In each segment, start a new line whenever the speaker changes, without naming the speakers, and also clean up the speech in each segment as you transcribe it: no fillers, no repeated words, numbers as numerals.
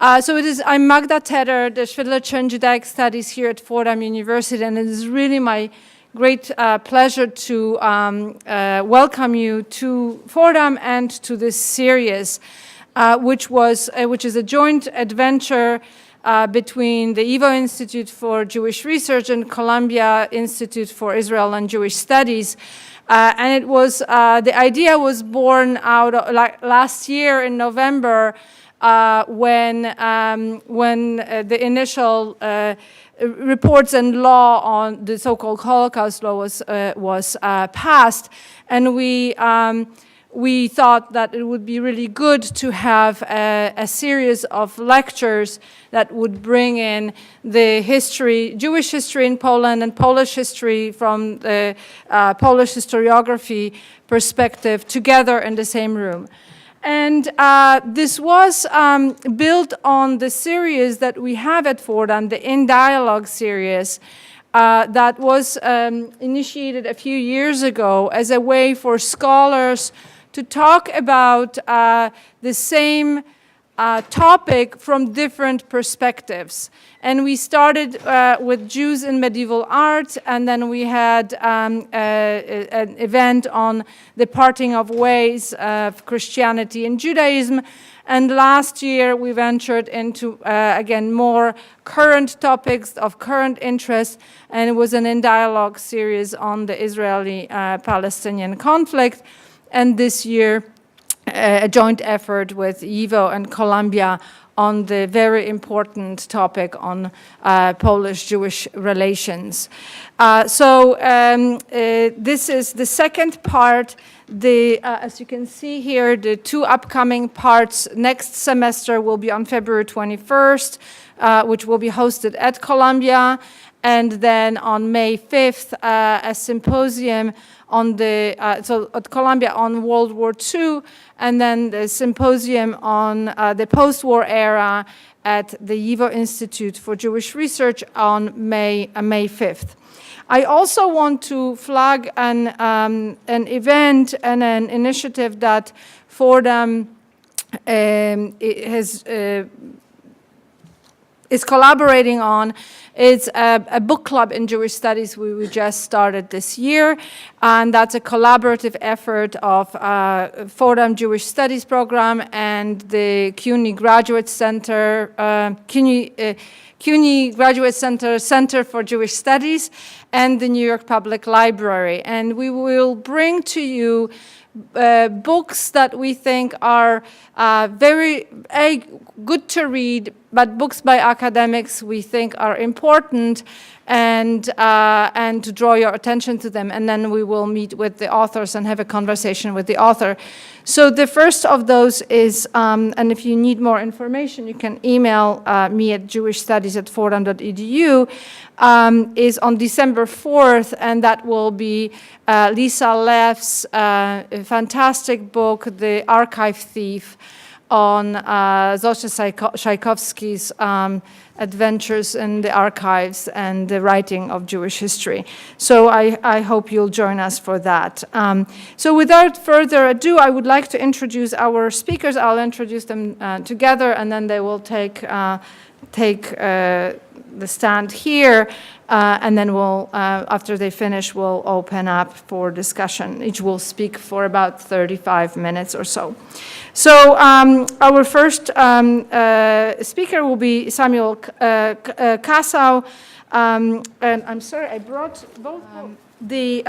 I'm Magda Tedder, the Literature and Judaic Studies here at Fordham University, and it is really my great pleasure to welcome you to Fordham and to this series, which is a joint adventure between the YIVO Institute for Jewish Research and Columbia Institute for Israel and Jewish Studies. And it was, the idea was born out of, last year in November when the initial reports and law on the so-called Holocaust law was passed, and we thought that it would be really good to have a series of lectures that would bring in the history, Jewish history in Poland and Polish history from the Polish historiography perspective together in the same room. And this was built on the series that we have at Fordham, the In Dialogue series, that was initiated a few years ago as a way for scholars to talk about the same topic from different perspectives. And we started with Jews in medieval art, and then we had an event on the parting of ways of Christianity and Judaism. And last year we ventured into, again, more current topics of current interest, and it was an In Dialogue series on the Israeli-Palestinian conflict. And this year, a joint effort with YIVO and Columbia on the very important topic on Polish-Jewish relations. This is the second part. As you can see here, the two upcoming parts next semester will be on February 21st, which will be hosted at Columbia, and then on May 5th, a symposium on so at Columbia on World War II, and then the symposium on the post-war era at the YIVO Institute for Jewish Research on May 5th. I also want to flag an event and an initiative that Fordham is collaborating on. It's a book club in Jewish studies we just started this year, and that's a collaborative effort of Fordham Jewish Studies program and the CUNY Graduate Center, CUNY Graduate Center for Jewish Studies, and the New York Public Library. And we will bring to you books that we think are very good to read, but books by academics we think are important, and to draw your attention to them. And then we will meet with the authors and have a conversation with the author. So the first of those is, and if you need more information, you can email me at jewishstudies@fordham.edu, is on December 4th, and that will be Lisa Leff's fantastic book, The Archive Thief, on Zosha Tchaikovsky's adventures in the archives and the writing of Jewish history. So I hope you'll join us for that. So without further ado, I would like to introduce our speakers. I'll introduce them together, and then they will take the stand here, and then we'll, after they finish, we'll open up for discussion. Each will speak for about 35 minutes or so. So our first speaker will be Samuel Kassow, and I'm sorry, I brought both the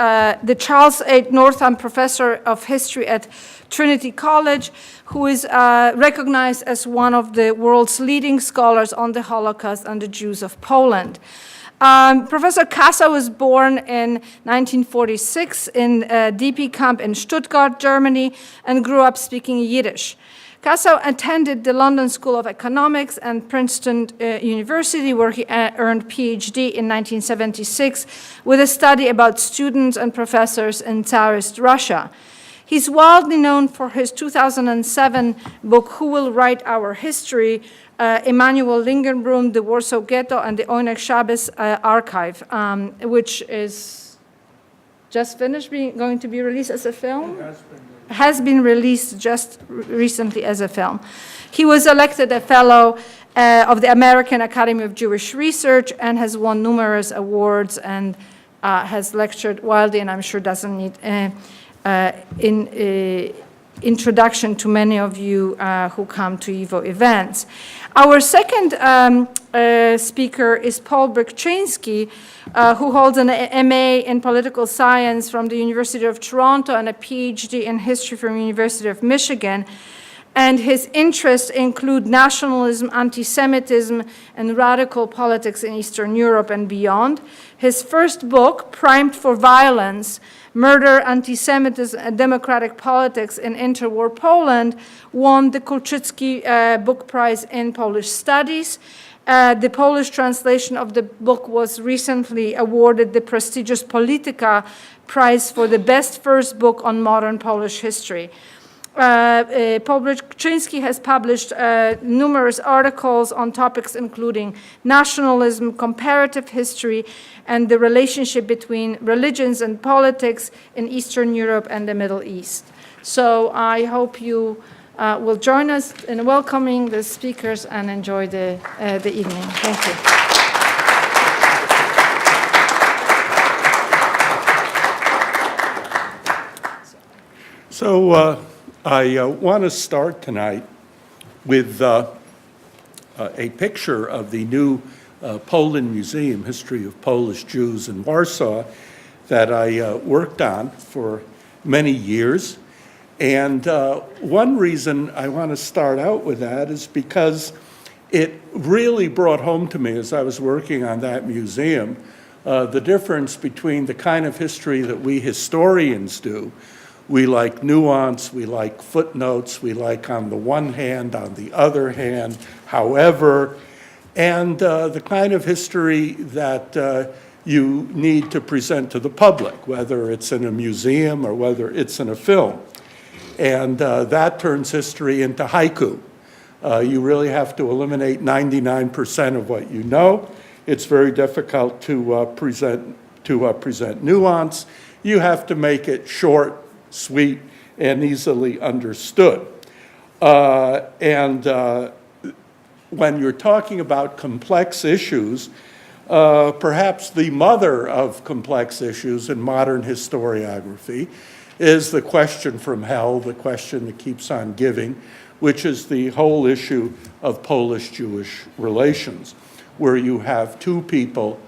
Charles H. Northam Professor of History at Trinity College, who is recognized as one of the world's leading scholars on the Holocaust and the Jews of Poland. Professor Kassow was born in 1946 in a DP camp in Stuttgart, Germany, and grew up speaking Yiddish. Kassow attended the London School of Economics and Princeton University, where he earned PhD in 1976 with a study about students and professors in Tsarist Russia. He's widely known for his 2007 book, Who Will Write Our History? Emanuel Ringelblum, the Warsaw Ghetto, and the Oyneg Shabes Archive, which is just finished going to be released as a film? Has been released just recently as a film. He was elected a fellow of the American Academy of Jewish Research, and has won numerous awards and has lectured widely, and I'm sure doesn't need introduction to many of you who come to YIVO events. Our second speaker is Paul Brykczyński, who holds an MA in political science from the University of Toronto and a PhD in history from the University of Michigan. And his interests include nationalism, anti-Semitism, and radical politics in Eastern Europe and beyond. His first book, Primed for Violence, Murder, Anti-Semitism, and Democratic Politics in Interwar Poland, won the Kulczycki Book Prize in Polish Studies. The Polish translation of the book was recently awarded the prestigious Polityka Prize for the best first book on modern Polish history. Paul Brykczyński has published numerous articles on topics including nationalism, comparative history, and the relationship between religions and politics in Eastern Europe and the Middle East. So I hope you will join us in welcoming the speakers and enjoy the evening. Thank you.
So I want to start tonight with a picture of the new Poland Museum, History of Polish Jews in Warsaw, that I worked on for many years. And one reason I want to start out with that is because it really brought home to me as I was working on that museum the difference between the kind of history that we historians do. We like nuance, we like footnotes, we like on the one hand, on the other hand, however, and the kind of history that you need to present to the public, whether it's in a museum or whether it's in a film. And that turns history into haiku. You really have to eliminate 99% of what you know. It's very difficult to present nuance. You have to make it short, sweet, and easily understood. When you're talking about complex issues, perhaps the mother of complex issues in modern historiography is the question from hell, the question that keeps on giving, which is the whole issue of Polish-Jewish relations, where you have two people,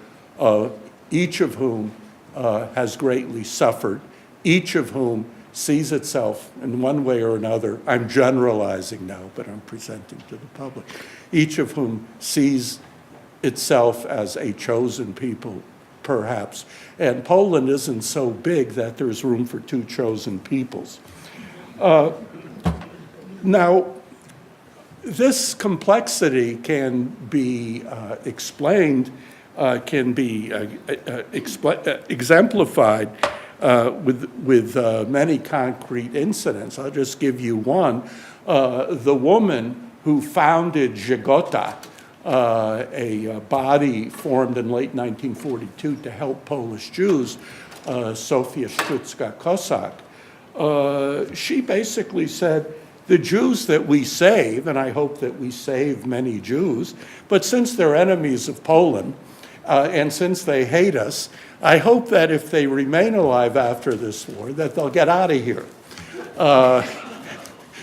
each of whom has greatly suffered, each of whom sees itself in one way or another, I'm generalizing now, but I'm presenting to the public, each of whom sees itself as a chosen people, perhaps. And Poland isn't so big that there's room for two chosen peoples. Now, this complexity can be explained, can be exemplified with many concrete incidents. I'll just give you one. The woman who founded Żegota, a body formed in late 1942 to help Polish Jews, Sofia Sztucka-Kosak, she basically said, the Jews that we save, and I hope that we save many Jews, but since they're enemies of Poland, and since they hate us, I hope that if they remain alive after this war, that they'll get out of here.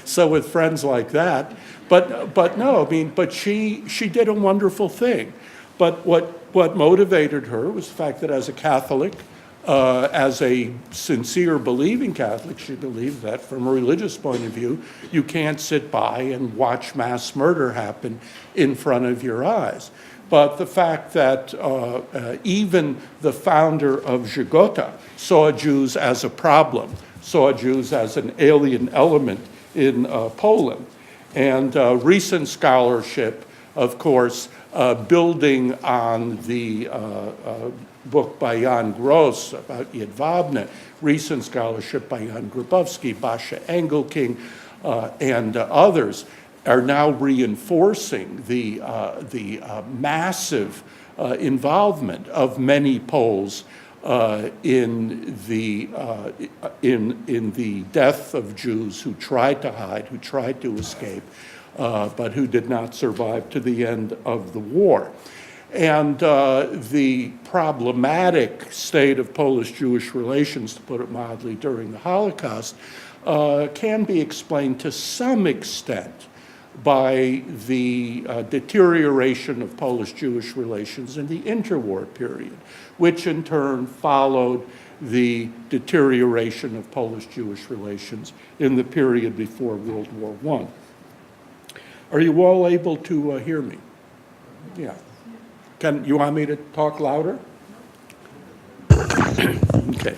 So with friends like that, but no, I mean, but she did a wonderful thing. But what motivated her was the fact that as a Catholic, as a sincere believing Catholic, she believed that from a religious point of view, you can't sit by and watch mass murder happen in front of your eyes. But the fact that even the founder of Żegota saw Jews as a problem, saw Jews as an alien element in Poland. And recent scholarship, of course, building on the book by Jan Gross about Jedwabne, recent scholarship by Jan Grabowski, Basia Engelking, and others, are now reinforcing the massive involvement of many Poles in the death of Jews who tried to hide, who tried to escape, but who did not survive to the end of the war. And the problematic state of Polish-Jewish relations, to put it mildly, during the Holocaust can be explained to some extent by the deterioration of Polish-Jewish relations in the interwar period, which in turn followed the deterioration of Polish-Jewish relations in the period before World War I. Are you all able to hear me? Yeah. You want me to talk louder? Okay.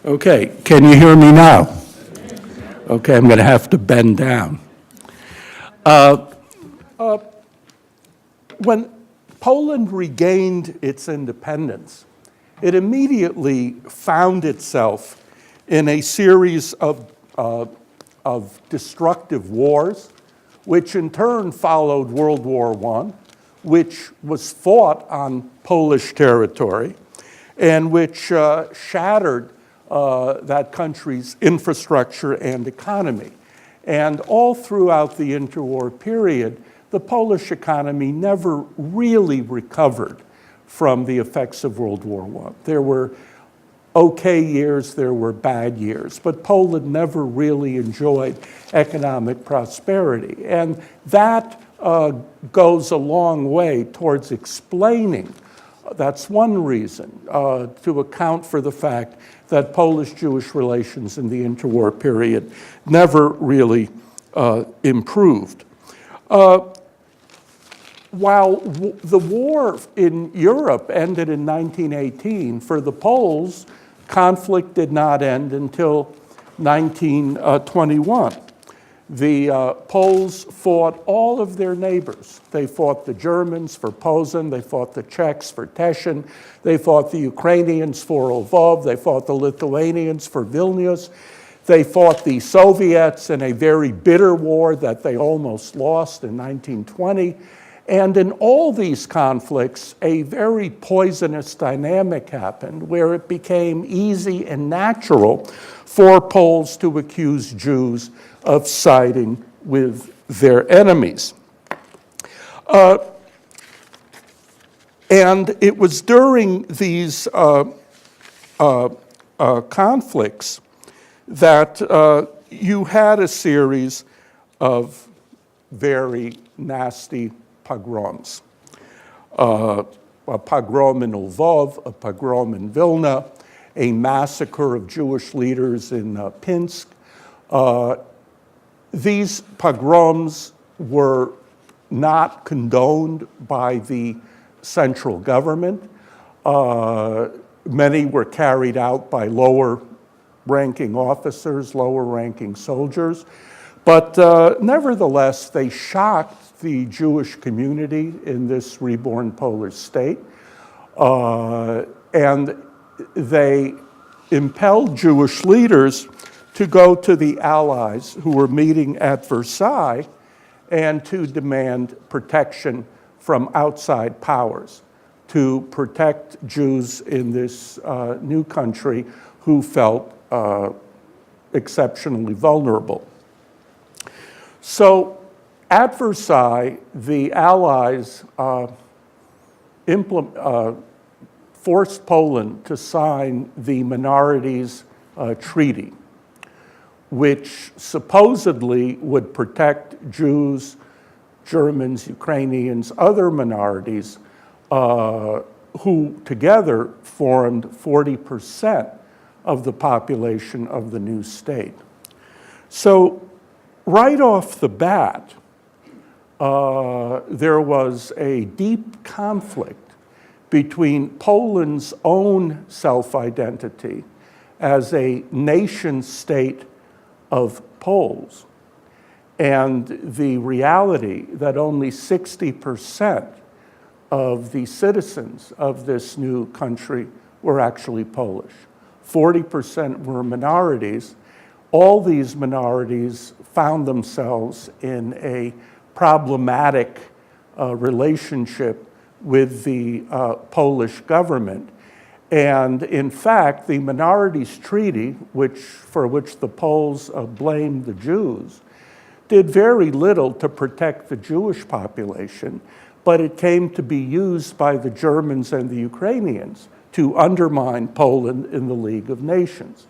Okay, can you hear me now? Okay, I'm going to have to bend down. When Poland regained its independence, it immediately found itself in a series of destructive wars, which in turn followed World War I, which was fought on Polish territory, and which shattered that country's infrastructure and economy. And all throughout the interwar period, the Polish economy never really recovered from the effects of World War I. There were okay years, there were bad years, but Poland never really enjoyed economic prosperity. And that goes a long way towards explaining, that's one reason, to account for the fact that Polish-Jewish relations in the interwar period never really improved. While the war in Europe ended in 1918, for the Poles, conflict did not end until 1921. The Poles fought all of their neighbors. They fought the Germans for Posen, they fought the Czechs for Teschen, they fought the Ukrainians for Lvov, they fought the Lithuanians for Vilnius, they fought the Soviets in a very bitter war that they almost lost in 1920. And in all these conflicts, a very poisonous dynamic happened where it became easy and natural for Poles to accuse Jews of siding with their enemies. And it was during these conflicts that you had a series of very nasty pogroms. A pogrom in Lvov, a pogrom in Vilna, a massacre of Jewish leaders in Pinsk. These pogroms were not condoned by the central government. Many were carried out by lower-ranking officers, lower-ranking soldiers. But nevertheless, they shocked the Jewish community in this reborn Polish state, and they impelled Jewish leaders to go to the Allies who were meeting at Versailles and to demand protection from outside powers, to protect Jews in this new country who felt exceptionally vulnerable. So at Versailles, the Allies forced Poland to sign the Minorities Treaty, which supposedly would protect Jews, Germans, Ukrainians, other minorities, who together formed 40% of the population of the new state. So right off the bat, there was a deep conflict between Poland's own self-identity as a nation state of Poles and the reality that only 60% of the citizens of this new country were actually Polish. 40% were minorities. All these minorities found themselves in a problematic relationship with the Polish government. And in fact, the Minorities Treaty, for which the Poles blamed the Jews, did very little to protect the Jewish population, but it came to be used by the Germans and the Ukrainians to undermine Poland in the League of Nations.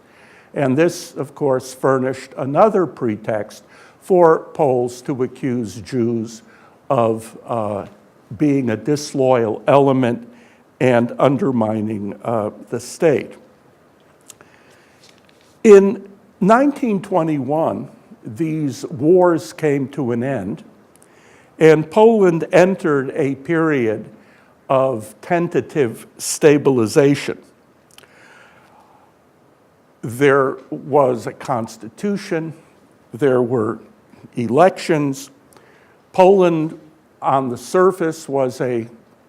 And this, of course, furnished another pretext for Poles to accuse Jews of being a disloyal element and undermining the state. In 1921, these wars came to an end, and Poland entered a period of tentative stabilization. There was a constitution, there were elections. Poland, on the surface, was a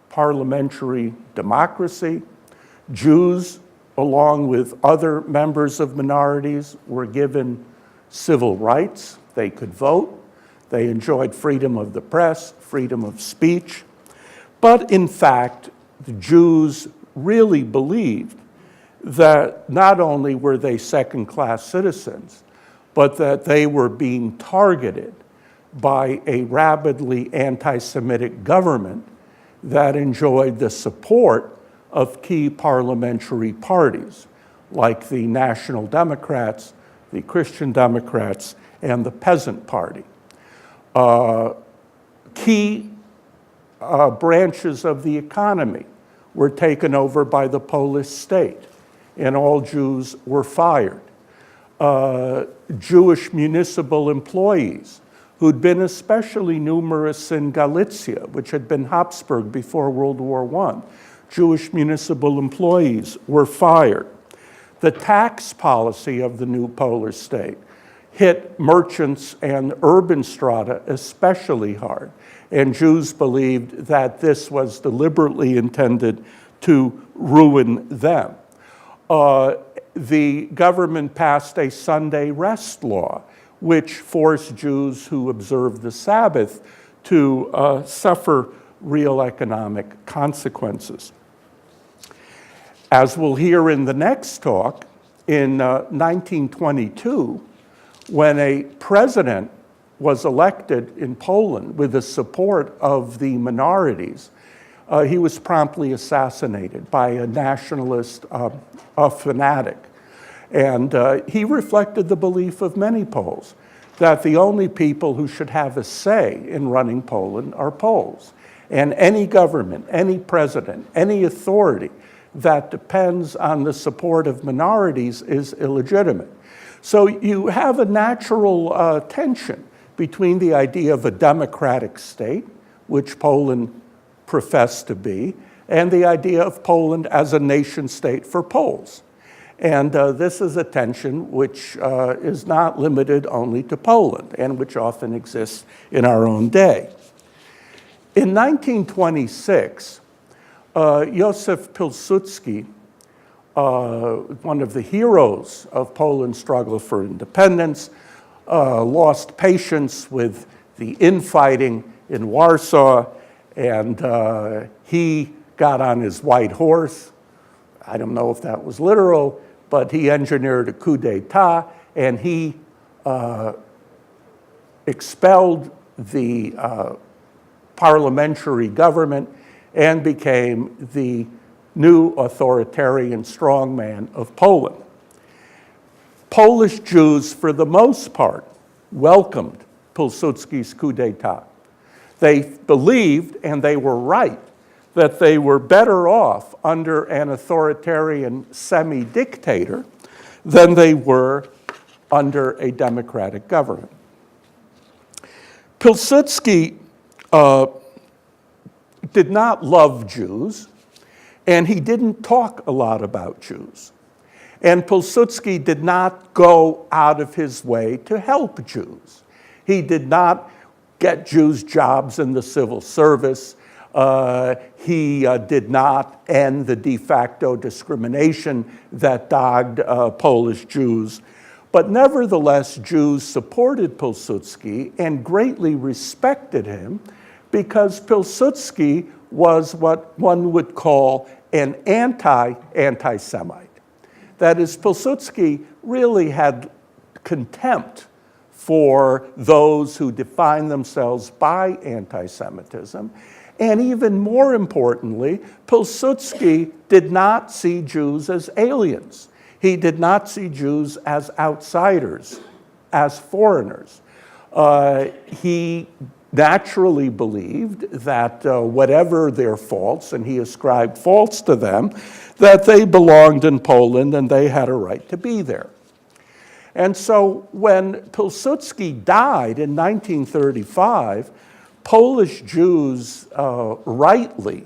parliamentary democracy. Jews, along with other members of minorities, were given civil rights. They could vote. They enjoyed freedom of the press, freedom of speech. But in fact, the Jews really believed that not only were they second-class citizens, but that they were being targeted by a rabidly anti-Semitic government that enjoyed the support of key parliamentary parties, like the National Democrats, the Christian Democrats, and the Peasant Party. Key branches of the economy were taken over by the Polish state, and all Jews were fired. Jewish municipal employees, who'd been especially numerous in Galicia, which had been Habsburg before World War I. Jewish municipal employees were fired. The tax policy of the new Polish state hit merchants and urban strata especially hard, and Jews believed that this was deliberately intended to ruin them. The government passed a Sunday rest law, which forced Jews who observed the Sabbath to suffer real economic consequences. As we'll hear in the next talk, in 1922, when a president was elected in Poland with the support of the minorities, he was promptly assassinated by a nationalist, a fanatic. And he reflected the belief of many Poles that the only people who should have a say in running Poland are Poles. And any government, any president, any authority that depends on the support of minorities is illegitimate. So you have a natural tension between the idea of a democratic state, which Poland professed to be, and the idea of Poland as a nation state for Poles. And this is a tension which is not limited only to Poland, and which often exists in our own day. In 1926, Yusuf Pisky, one of the heroes of Poland's struggle for independence, lost patience with the infighting in Warsaw, and he got on his white horse. I don't know if that was literal, but he engineered a coup d'etat, and he expelled the parliamentary government and became the new authoritarian strongman of Poland. Polish Jews, for the most part, welcomed Pilsudski's coup d'etat. They believed, and they were right, that they were better off under an authoritarian semi-dictator than they were under a democratic government. Pilsudski did not love Jews, and he didn't talk a lot about Jews. And Pilsudski did not go out of his way to help Jews. He did not get Jews jobs in the civil service. He did not end the de facto discrimination that dogged Polish Jews. But nevertheless, Jews supported Pilsudski and greatly respected him because Pilsudski was what one would call an anti-Semite. That is, Pilsudski really had contempt for those who define themselves by anti-Semitism. And even more importantly, Pilsudski did not see Jews as aliens. He did not see Jews as outsiders, as foreigners. He naturally believed that whatever their faults, and he ascribed faults to them, that they belonged in Poland and they had a right to be there. And so when Pilsudski died in 1935, Polish Jews rightly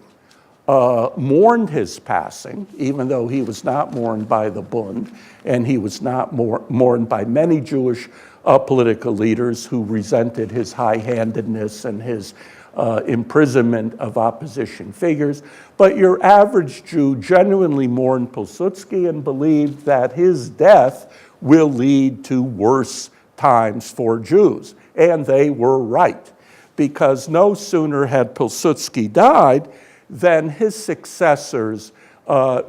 mourned his passing, even though he was not mourned by the Bund, and he was not mourned by many Jewish political leaders who resented his high-handedness and his imprisonment of opposition figures. But your average Jew genuinely mourned Pilsudski and believed that his death will lead to worse times for Jews. And they were right, because no sooner had Pilsudski died than his successors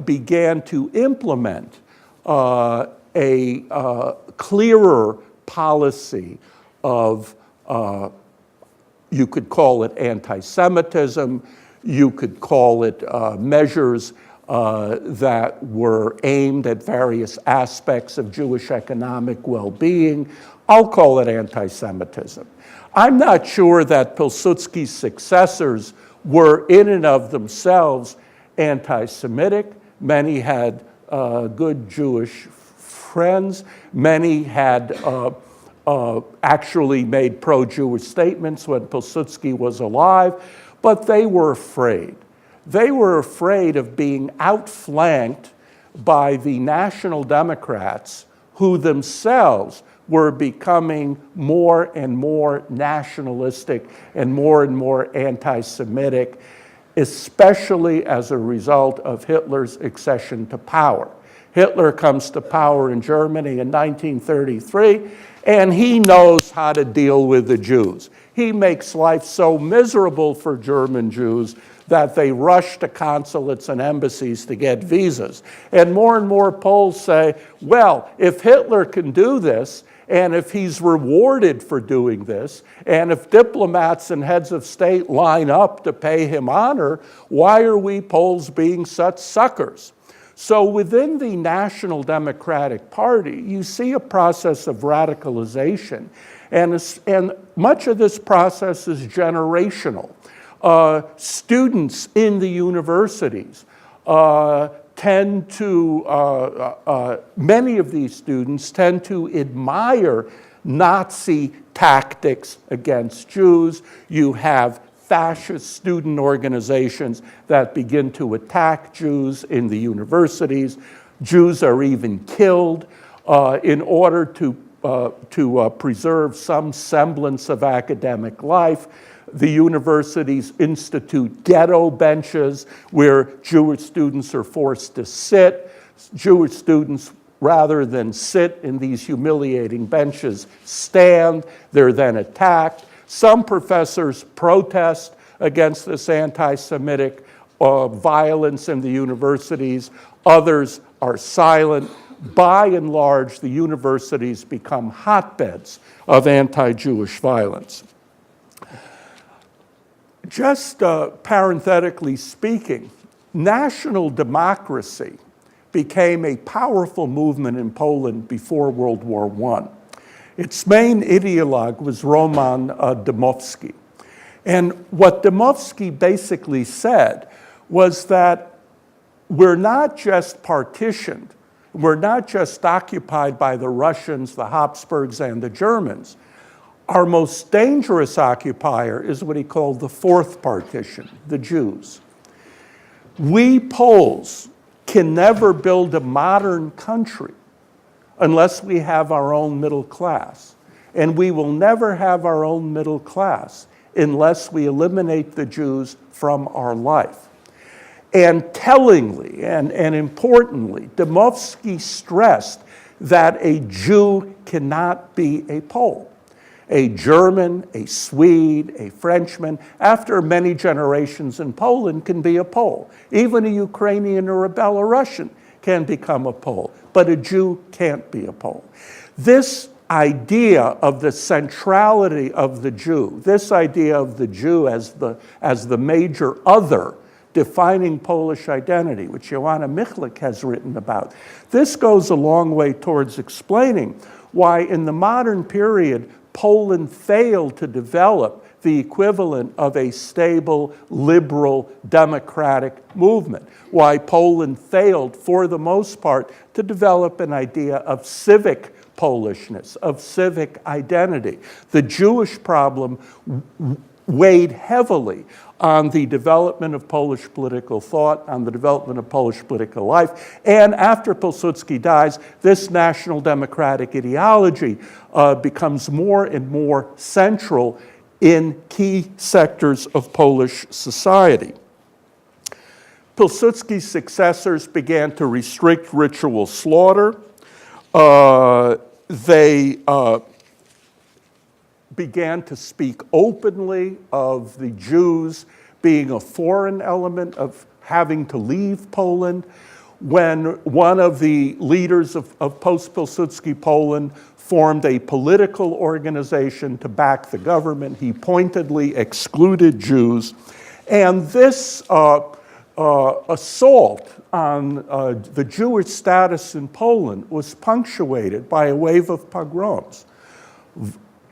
began to implement a clearer policy of, you could call it anti-Semitism, you could call it measures that were aimed at various aspects of Jewish economic well-being. I'll call it anti-Semitism. I'm not sure that Pilsudski's successors were in and of themselves anti-Semitic. Many had good Jewish friends. Many had actually made pro-Jewish statements when Pilsudski was alive, but they were afraid. They were afraid of being outflanked by the National Democrats, who themselves were becoming more and more nationalistic and more anti-Semitic, especially as a result of Hitler's accession to power. Hitler comes to power in Germany in 1933, and he knows how to deal with the Jews. He makes life so miserable for German Jews that they rush to consulates and embassies to get visas. And more Poles say, well, if Hitler can do this, and if he's rewarded for doing this, and if diplomats and heads of state line up to pay him honor, why are we Poles being such suckers? So within the National Democratic Party, you see a process of radicalization, and much of this process is generational. Students in the universities tend to, many of these students tend to admire Nazi tactics against Jews. You have fascist student organizations that begin to attack Jews in the universities. Jews are even killed in order to preserve some semblance of academic life. The universities institute ghetto benches where Jewish students are forced to sit. Jewish students, rather than sit in these humiliating benches, stand. They're then attacked. Some professors protest against this anti-Semitic violence in the universities. Others are silent. By and large, the universities become hotbeds of anti-Jewish violence. Just parenthetically speaking, national democracy became a powerful movement in Poland before World War I. Its main ideologue was Roman Dmowski. And what Dmowski basically said was that we're not just partitioned, we're not just occupied by the Russians, the Habsburgs, and the Germans. Our most dangerous occupier is what he called the fourth partition, the Jews. We Poles can never build a modern country unless we have our own middle class. And we will never have our own middle class unless we eliminate the Jews from our life. And tellingly and importantly, Dmowski stressed that a Jew cannot be a Pole. A German, a Swede, a Frenchman, after many generations in Poland, can be a Pole. Even a Ukrainian or a Belarusian can become a Pole, but a Jew can't be a Pole. This idea of the centrality of the Jew, this idea of the Jew as the major other defining Polish identity, which Joanna Michlik has written about, this goes a long way towards explaining why in the modern period Poland failed to develop the equivalent of a stable, liberal, democratic movement, why Poland failed, for the most part, to develop an idea of civic Polishness, of civic identity. The Jewish problem weighed heavily on the development of Polish political thought, on the development of Polish political life, and after Pilsudski dies, this national democratic ideology becomes more and more central in key sectors of Polish society. Pilsudski's successors began to restrict ritual slaughter. They began to speak openly of the Jews being a foreign element, of having to leave Poland. When one of the leaders of post-Pilsudski Poland formed a political organization to back the government, he pointedly excluded Jews. And this assault on the Jewish status in Poland was punctuated by a wave of pogroms,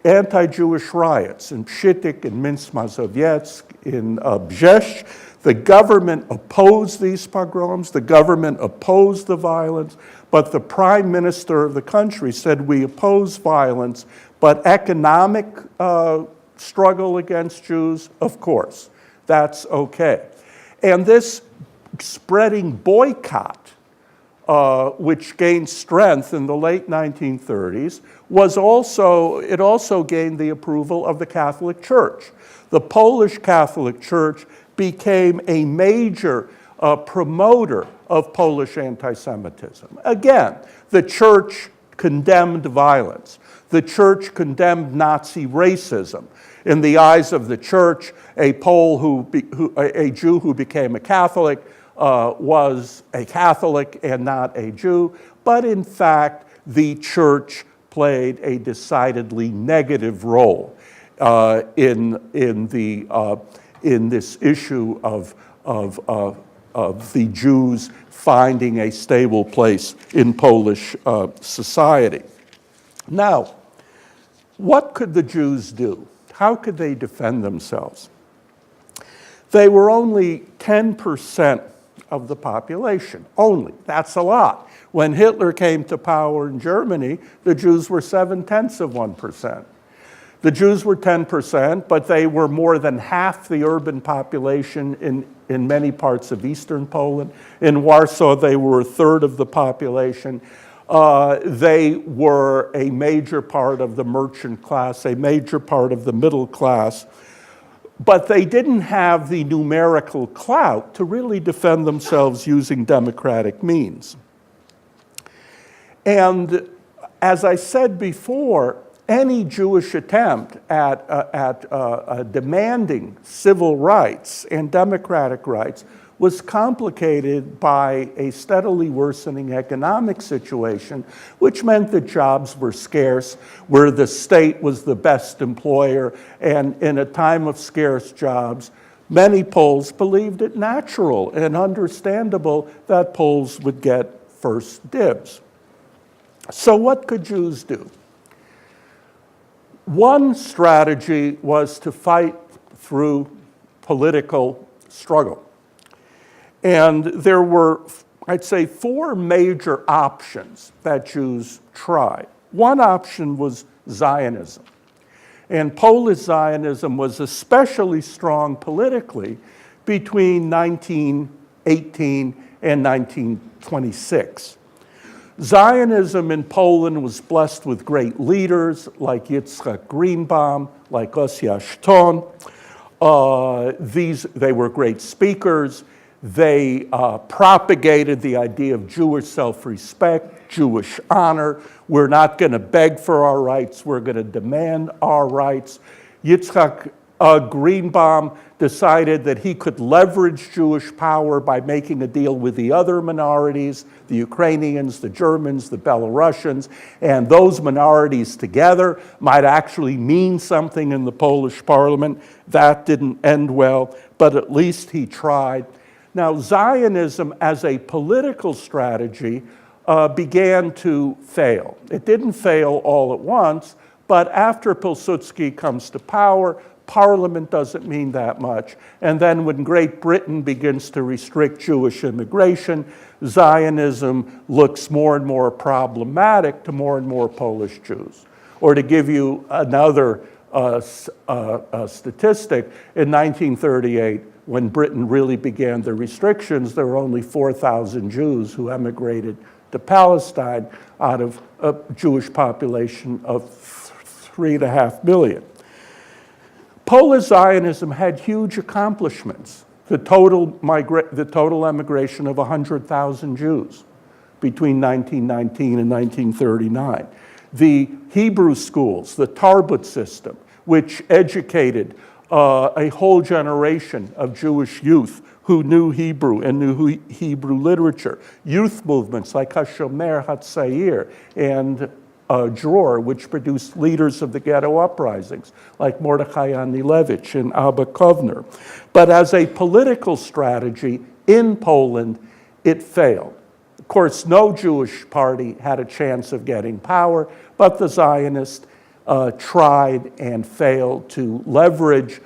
anti-Jewish riots in Pszytyk, in Minsk Mazowiecki, in Brześć. The government opposed these pogroms, the government opposed the violence, but the prime minister of the country said, we oppose violence, but economic struggle against Jews, of course, that's okay. And this spreading boycott, which gained strength in the late 1930s, it also gained the approval of the Catholic Church. The Polish Catholic Church became a major promoter of Polish anti-Semitism. Again, the church condemned violence. The church condemned Nazi racism. In the eyes of the church, a Jew who became a Catholic was a Catholic and not a Jew, but in fact, the church played a decidedly negative role in this issue of the Jews finding a stable place in Polish society. Now, what could the Jews do? How could they defend themselves? They were only 10% of the population, only. That's a lot. When Hitler came to power in Germany, the Jews were 0.7%. The Jews were 10%, but they were more than half the urban population in many parts of eastern Poland. In Warsaw, they were a third of the population. They were a major part of the merchant class, a major part of the middle class, but they didn't have the numerical clout to really defend themselves using democratic means. And as I said before, any Jewish attempt at demanding civil rights and democratic rights was complicated by a steadily worsening economic situation, which meant that jobs were scarce, where the state was the best employer, and in a time of scarce jobs, many Poles believed it natural and understandable that Poles would get first dibs. So what could Jews do? One strategy was to fight through political struggle. And there were, I'd say, four major options that Jews tried. One option was Zionism. And Polish Zionism was especially strong politically between 1918 and 1926. Zionism in Poland was blessed with great leaders like Yitzhak Greenbaum, like Osia Szton. They were great speakers. They propagated the idea of Jewish self-respect, Jewish honor. We're not going to beg for our rights. We're going to demand our rights. Yitzhak Greenbaum decided that he could leverage Jewish power by making a deal with the other minorities, the Ukrainians, the Germans, the Belarusians, and those minorities together might actually mean something in the Polish parliament. That didn't end well, but at least he tried. Now, Zionism as a political strategy began to fail. It didn't fail all at once, but after Pilsudski comes to power, Parliament doesn't mean that much. And then when Great Britain begins to restrict Jewish immigration, Zionism looks more and more problematic to more and more Polish Jews. Or to give you another statistic, in 1938, when Britain really began the restrictions, there were only 4,000 Jews who emigrated to Palestine out of a Jewish population of 3.5 million. Polish Zionism had huge accomplishments. The total emigration of 100,000 Jews between 1919 and 1939. The Hebrew schools, the Tarbut system, which educated a whole generation of Jewish youth who knew Hebrew and knew Hebrew literature. Youth movements like HaShomer HaTzair and Dror, which produced leaders of the ghetto uprisings, like Mordechai Anilevich and Abba Kovner. But as a political strategy in Poland, it failed. Of course, no Jewish party had a chance of getting power, but the Zionists tried and failed to leverage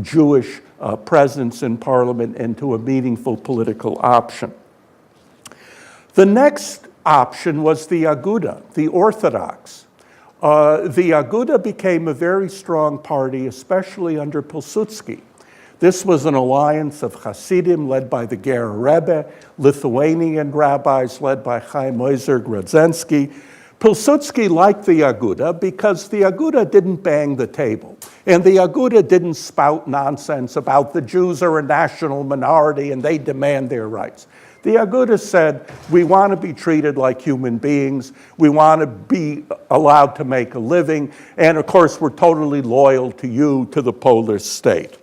Jewish presence in parliament into a meaningful political option. The next option was the Aguda, the Orthodox. The Aguda became a very strong party, especially under Pilsudski. This was an alliance of Hasidim led by the Ger Rebbe, Lithuanian rabbis led by Chaim Ozer Grodzinski. Pilsudski liked the Aguda because the Aguda didn't bang the table. And the Aguda didn't spout nonsense about the Jews are a national minority and they demand their rights. The Aguda said, we want to be treated like human beings, we want to be allowed to make a living, and of course we're totally loyal to you, to the Polish state.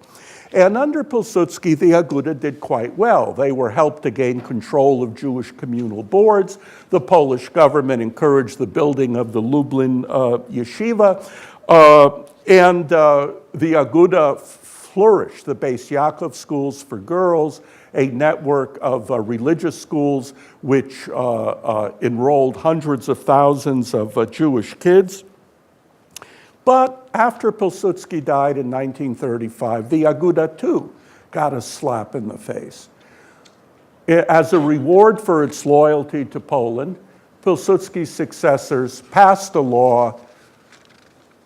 And under Pilsudski, the Aguda did quite well. They were helped to gain control of Jewish communal boards. The Polish government encouraged the building of the Lublin yeshiva, and the Aguda flourished, the Beis Yaakov schools for girls, a network of religious schools which enrolled hundreds of thousands of Jewish kids. But after Pilsudski died in 1935, the Aguda too got a slap in the face. As a reward for its loyalty to Poland, Pilsudski's successors passed a law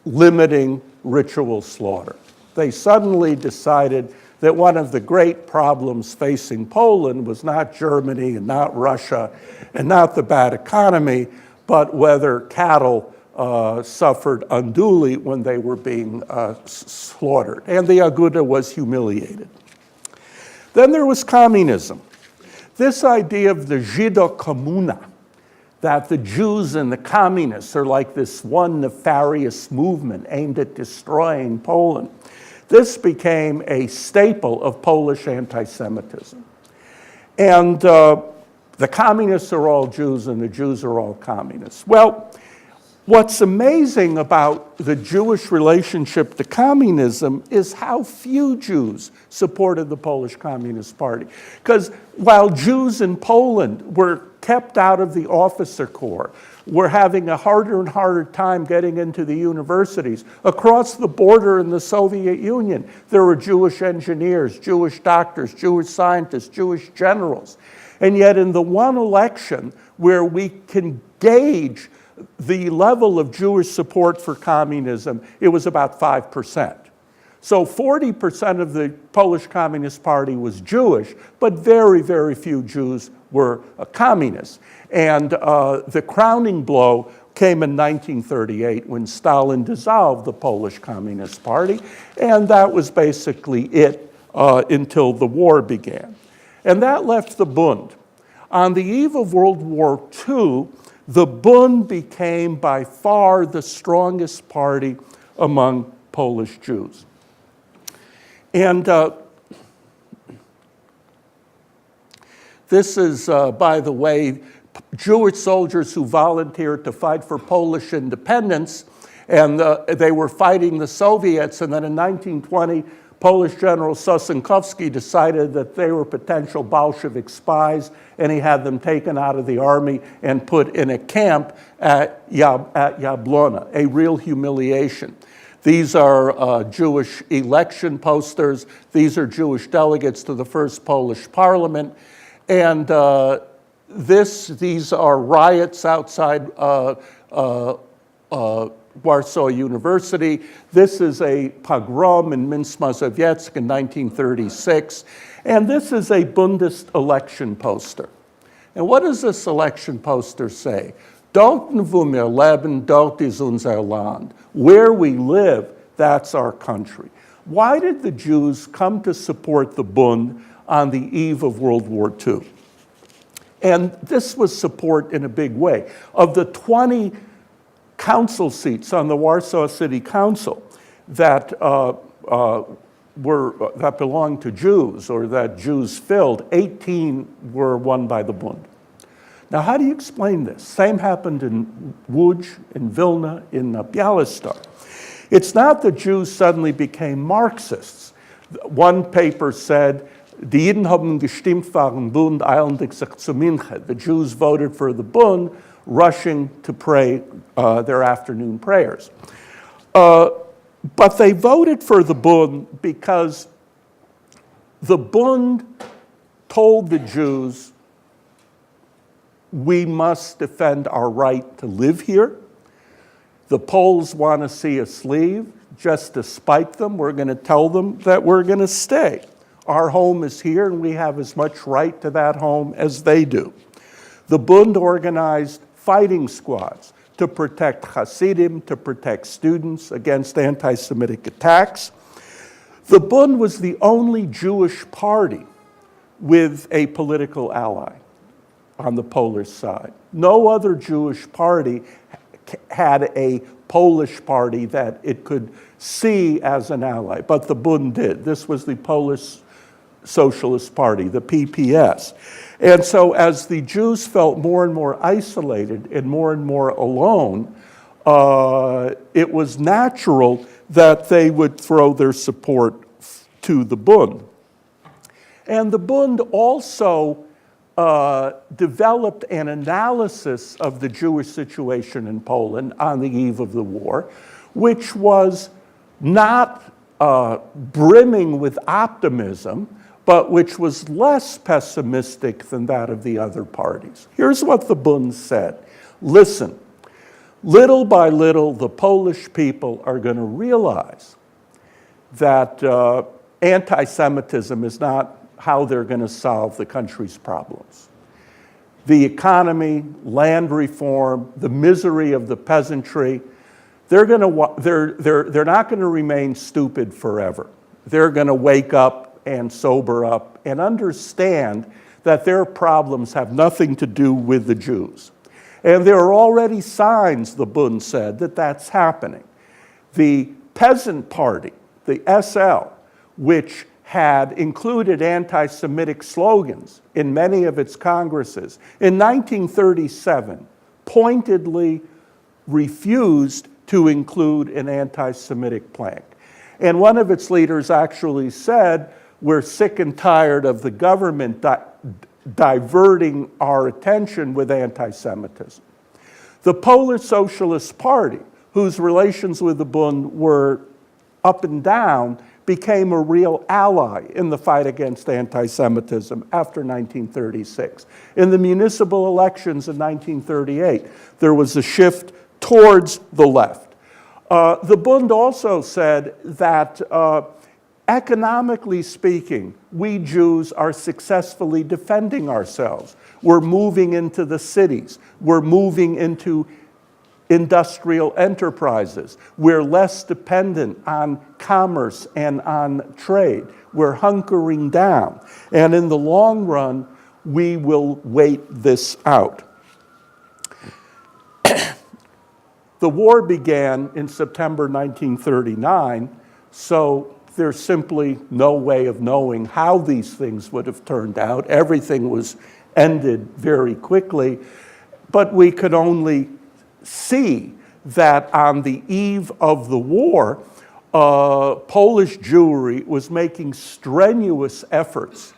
limiting ritual slaughter. They suddenly decided that one of the great problems facing Poland was not Germany and not Russia and not the bad economy, but whether cattle suffered unduly when they were being slaughtered. And the Aguda was humiliated. Then there was communism. This idea of the Żydo Komuna, that the Jews and the communists are like this one nefarious movement aimed at destroying Poland. This became a staple of Polish anti-Semitism. And the communists are all Jews and the Jews are all communists. Well, what's amazing about the Jewish relationship to communism is how few Jews supported the Polish Communist Party. Because while Jews in Poland were kept out of the officer corps, were having a harder and harder time getting into the universities. Across the border in the Soviet Union, there were Jewish engineers, Jewish doctors, Jewish scientists, Jewish generals. And yet in the one election where we can gauge the level of Jewish support for communism, it was about 5%. So 40% of the Polish Communist Party was Jewish, but very, very few Jews were communists. And the crowning blow came in 1938 when Stalin dissolved the Polish Communist Party, and that was basically it until the war began. And that left the Bund. On the eve of World War II, the Bund became by far the strongest party among Polish Jews. And this is, by the way, Jewish soldiers who volunteered to fight for Polish independence, and they were fighting the Soviets, and then in 1920, Polish General Sosnkowski decided that they were potential Bolshevik spies, and he had them taken out of the army and put in a camp at Jablona, a real humiliation. These are Jewish election posters. These are Jewish delegates to the first Polish parliament. And these are riots outside Warsaw University. This is a pogrom in Minsk Mazowiecki in 1936. And this is a Bundist election poster. And what does this election poster say? Dort wo wir leben, dort ist unser Land. Where we live, that's our country. Why did the Jews come to support the Bund on the eve of World War II? And this was support in a big way. Of the 20 council seats on the Warsaw City Council that belonged to Jews or that Jews filled, 18 were won by the Bund. Now, how do you explain this? Same happened in Łódź, in Vilna, in Białystok. It's not that Jews suddenly became Marxists. One paper said, Die Jiden haben gestimmt waren Bund, eilendig sich zu München. The Jews voted for the Bund, rushing to pray their afternoon prayers. But they voted for the Bund because the Bund told the Jews, we must defend our right to live here. The Poles want to see us leave. Just to spite them, we're going to tell them that we're going to stay. Our home is here, and we have as much right to that home as they do. The Bund organized fighting squads to protect Hasidim, to protect students against anti-Semitic attacks. The Bund was the only Jewish party with a political ally on the Polish side. No other Jewish party had a Polish party that it could see as an ally, but the Bund did. This was the Polish Socialist Party, the PPS. And so as the Jews felt more and more isolated and more alone, it was natural that they would throw their support to the Bund. And the Bund also developed an analysis of the Jewish situation in Poland on the eve of the war, which was not brimming with optimism, but which was less pessimistic than that of the other parties. Here's what the Bund said. Listen, little by little, the Polish people are going to realize that anti-Semitism is not how they're going to solve the country's problems. The economy, land reform, the misery of the peasantry, they're not going to remain stupid forever. They're going to wake up and sober up and understand that their problems have nothing to do with the Jews. And there are already signs, the Bund said, that that's happening. The Peasant Party, the SL, which had included anti-Semitic slogans in many of its congresses, in 1937 pointedly refused to include an anti-Semitic plank. And one of its leaders actually said, we're sick and tired of the government diverting our attention with anti-Semitism. The Polish Socialist Party, whose relations with the Bund were up and down, became a real ally in the fight against anti-Semitism after 1936. In the municipal elections in 1938, there was a shift towards the left. The Bund also said that economically speaking, we Jews are successfully defending ourselves. We're moving into the cities. We're moving into industrial enterprises. We're less dependent on commerce and on trade. We're hunkering down. And in the long run, we will wait this out. The war began in September 1939, so there's simply no way of knowing how these things would have turned out. Everything was ended very quickly, but we could only see that on the eve of the war, Polish Jewry was making strenuous efforts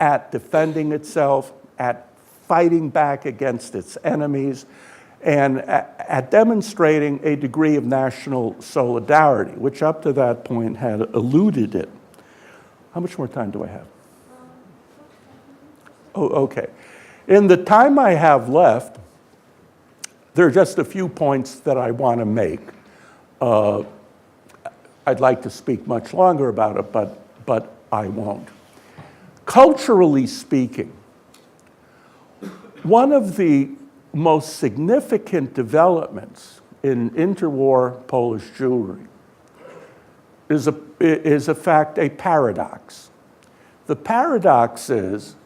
at defending itself, at fighting back against its enemies, and at demonstrating a degree of national solidarity, which up to that point had eluded it. How much more time do I have? Oh, okay. In the time I have left, there are just a few points that I want to make. I'd like to speak much longer about it, but I won't. Culturally speaking, one of the most significant developments in interwar Polish Jewry is a fact, a paradox. The paradox is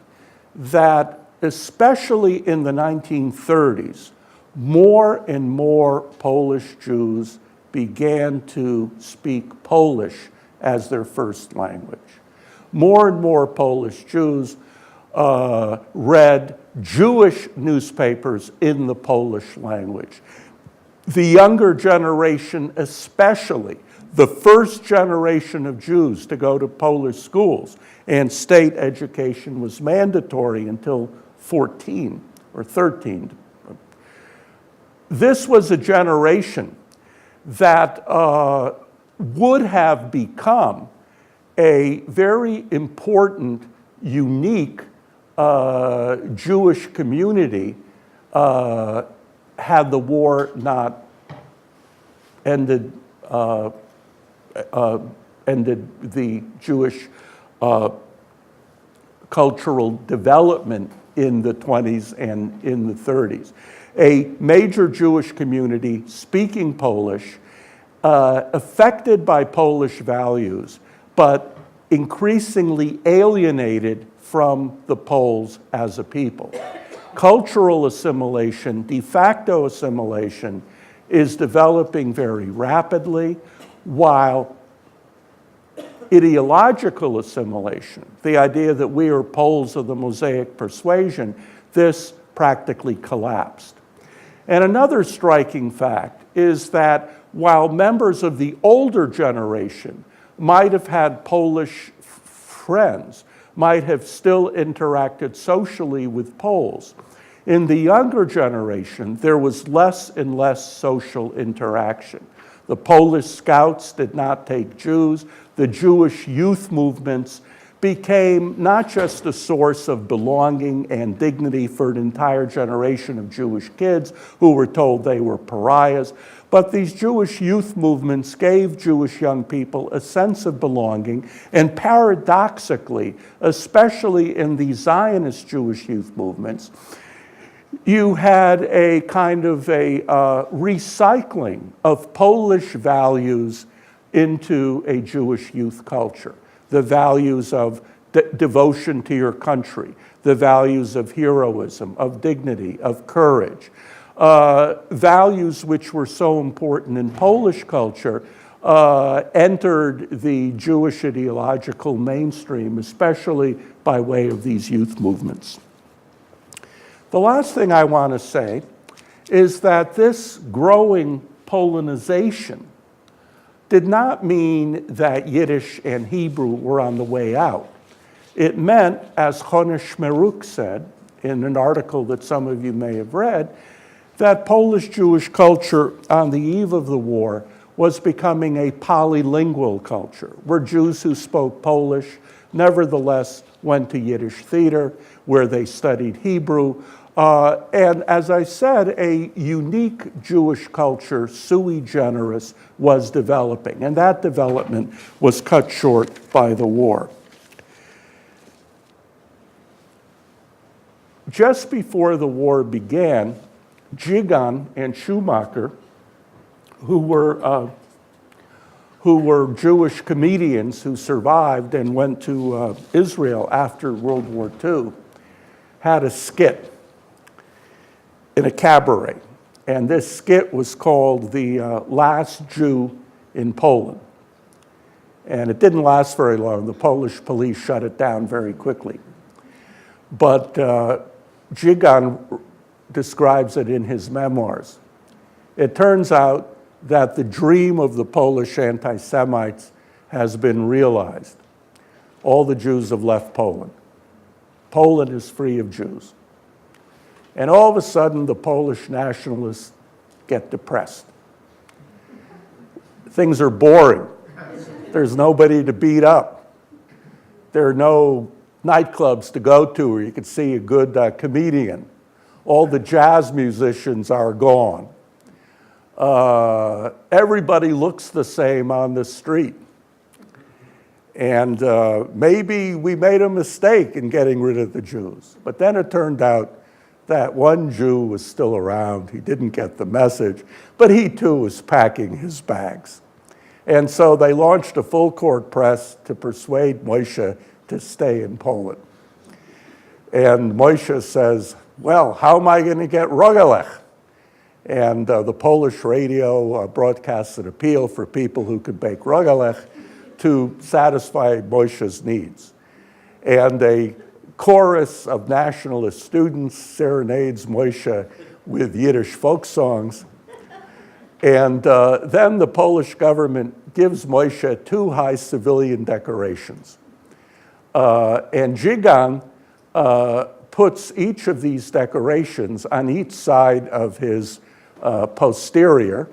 that, especially in the 1930s, more and more Polish Jews began to speak Polish as their first language. More and more Polish Jews read Jewish newspapers in the Polish language. The younger generation especially, the first generation of Jews to go to Polish schools, and state education was mandatory until 14 or 13. This was a generation that would have become a very important, unique Jewish community had the war not ended the Jewish cultural development in the 20s and in the 30s. A major Jewish community speaking Polish, affected by Polish values, but increasingly alienated from the Poles as a people. Cultural assimilation, de facto assimilation, is developing very rapidly, while ideological assimilation, the idea that we are Poles of the Mosaic persuasion, this practically collapsed. And another striking fact is that while members of the older generation might have had Polish friends, might have still interacted socially with Poles, in the younger generation, there was less and less social interaction. The Polish Scouts did not take Jews. The Jewish youth movements became not just a source of belonging and dignity for an entire generation of Jewish kids who were told they were pariahs, but these Jewish youth movements gave Jewish young people a sense of belonging, and paradoxically, especially in the Zionist Jewish youth movements, you had a kind of a recycling of Polish values into a Jewish youth culture. The values of devotion to your country, the values of heroism, of dignity, of courage, values which were so important in Polish culture entered the Jewish ideological mainstream, especially by way of these youth movements. The last thing I want to say is that this growing Polonization did not mean that Yiddish and Hebrew were on the way out. It meant, as Chona Szmeruk said in an article that some of you may have read, that Polish Jewish culture on the eve of the war was becoming a polylingual culture, where Jews who spoke Polish nevertheless went to Yiddish theater, where they studied Hebrew, and as I said, a unique Jewish culture, sui generis, was developing, and that development was cut short by the war. Just before the war began, Jigan and Schumacher who were Jewish comedians who survived and went to Israel after World War II, had a skit in a cabaret. And this skit was called The Last Jew in Poland. And it didn't last very long. The Polish police shut it down very quickly. But Jigan describes it in his memoirs. It turns out that the dream of the Polish anti-Semites has been realized. All the Jews have left Poland. Poland is free of Jews. And all of a sudden, the Polish nationalists get depressed. Things are boring. There's nobody to beat up. There are no nightclubs to go to where you can see a good comedian. All the jazz musicians are gone. Everybody looks the same on the street. And maybe we made a mistake in getting rid of the Jews. But then it turned out that one Jew was still around. He didn't get the message, but he too was packing his bags. And so they launched a full-court press to persuade Moshe to stay in Poland. And Moshe says, well, how am I going to get Rogalech? And the Polish radio broadcasts an appeal for people who could bake Rogalech to satisfy Moshe's needs. And a chorus of nationalist students serenades Moshe with Yiddish folk songs. And then the Polish government gives Moshe 2 high civilian decorations. And Jigan puts each of these decorations on each side of his posterior,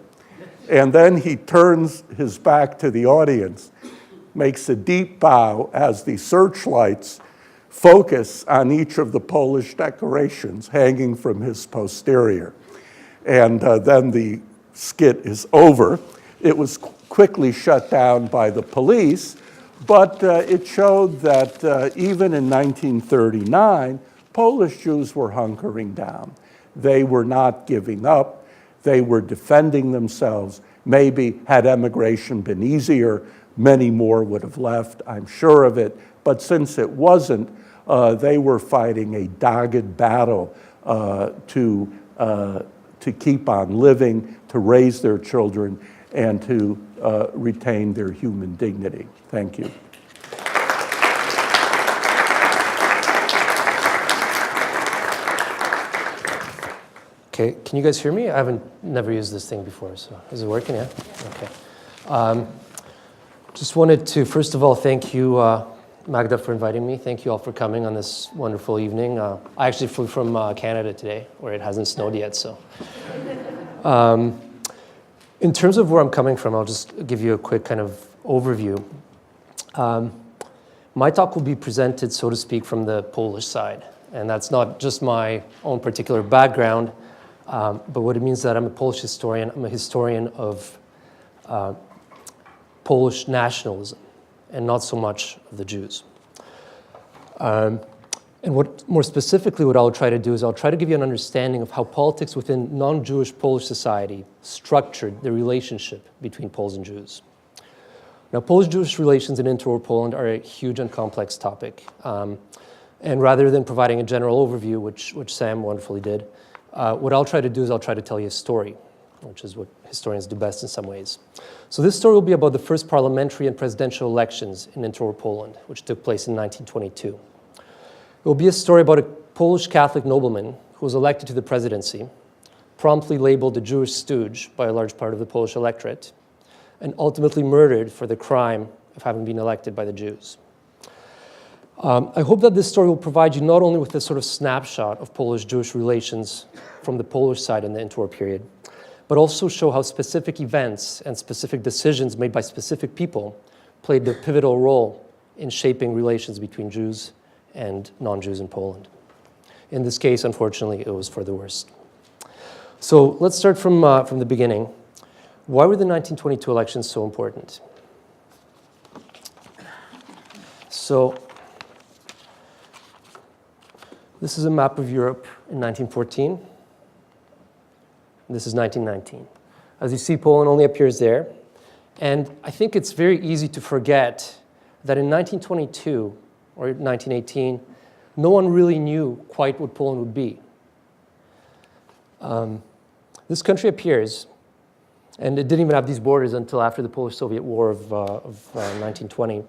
and then he turns his back to the audience, makes a deep bow as the searchlights focus on each of the Polish decorations hanging from his posterior. And then the skit is over. It was quickly shut down by the police, but it showed that even in 1939, Polish Jews were hunkering down. They were not giving up. They were defending themselves. Maybe had emigration been easier, many more would have left, I'm sure of it. But since it wasn't, they were fighting a dogged battle to keep on living, to raise their children, and to retain their human dignity. Thank you.
Okay, can you guys hear me? I haven't never used this thing before, so is it working? Yeah? Okay. Just wanted to, first of all, thank you, Magda, for inviting me. Thank you all for coming on this wonderful evening. I actually flew from Canada today, where it hasn't snowed yet, so. In terms of where I'm coming from, I'll just give you a quick kind of overview. My talk will be presented, so to speak, from the Polish side. And that's not just my own particular background, but what it means is that I'm a Polish historian. I'm a historian of Polish nationalism, and not so much of the Jews. And more specifically, what I'll try to do is I'll try to give you an understanding of how politics within non-Jewish Polish society structured the relationship between Poles and Jews. Now, Polish-Jewish relations in interwar Poland are a huge and complex topic. And rather than providing a general overview, which Sam wonderfully did, what I'll try to do is I'll try to tell you a story, which is what historians do best in some ways. So this story will be about the first parliamentary and presidential elections in interwar Poland, which took place in 1922. It will be a story about a Polish Catholic nobleman who was elected to the presidency, promptly labeled a Jewish stooge by a large part of the Polish electorate, and ultimately murdered for the crime of having been elected by the Jews. I hope that this story will provide you not only with a sort of snapshot of Polish-Jewish relations from the Polish side in the interwar period, but also show how specific events and specific decisions made by specific people played a pivotal role in shaping relations between Jews and non-Jews in Poland. In this case, unfortunately, it was for the worst. So let's start from the beginning. Why were the 1922 elections so important? So this is a map of Europe in 1914. This is 1919. As you see, Poland only appears there. And I think it's very easy to forget that in 1922 or 1918, no one really knew quite what Poland would be. This country appears, and it didn't even have these borders until after the Polish-Soviet War of 1920.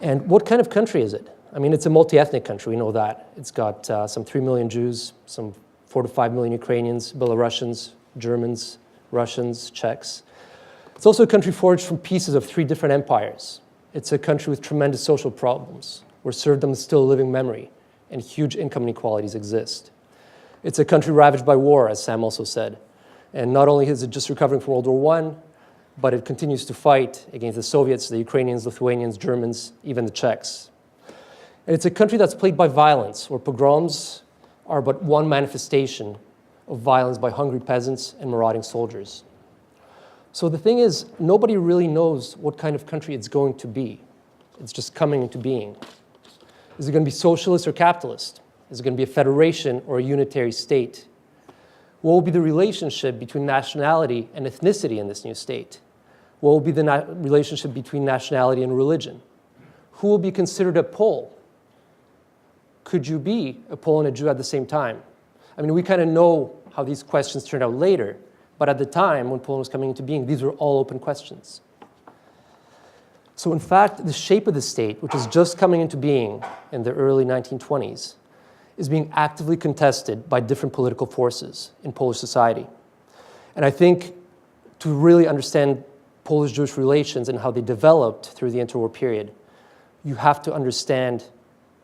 And what kind of country is it? I mean, it's a multi-ethnic country, we know that. It's got some 3 million Jews, some 4 to 5 million Ukrainians, Belarusians, Germans, Russians, Czechs. It's also a country forged from pieces of 3 different empires. It's a country with tremendous social problems, where serfdom is still a living memory, and huge income inequalities exist. It's a country ravaged by war, as Sam also said. And not only is it just recovering from World War I, but it continues to fight against the Soviets, the Ukrainians, Lithuanians, Germans, even the Czechs. And it's a country that's plagued by violence, where pogroms are but one manifestation of violence by hungry peasants and marauding soldiers. So the thing is, nobody really knows what kind of country it's going to be. It's just coming into being. Is it going to be socialist or capitalist? Is it going to be a federation or a unitary state? What will be the relationship between nationality and ethnicity in this new state? What will be the relationship between nationality and religion? Who will be considered a Pole? Could you be a Pole and a Jew at the same time? I mean, we kind of know how these questions turned out later, but at the time when Poland was coming into being, these were all open questions. So in fact, the shape of the state, which is just coming into being in the early 1920s, is being actively contested by different political forces in Polish society. And I think to really understand Polish-Jewish relations and how they developed through the interwar period, you have to understand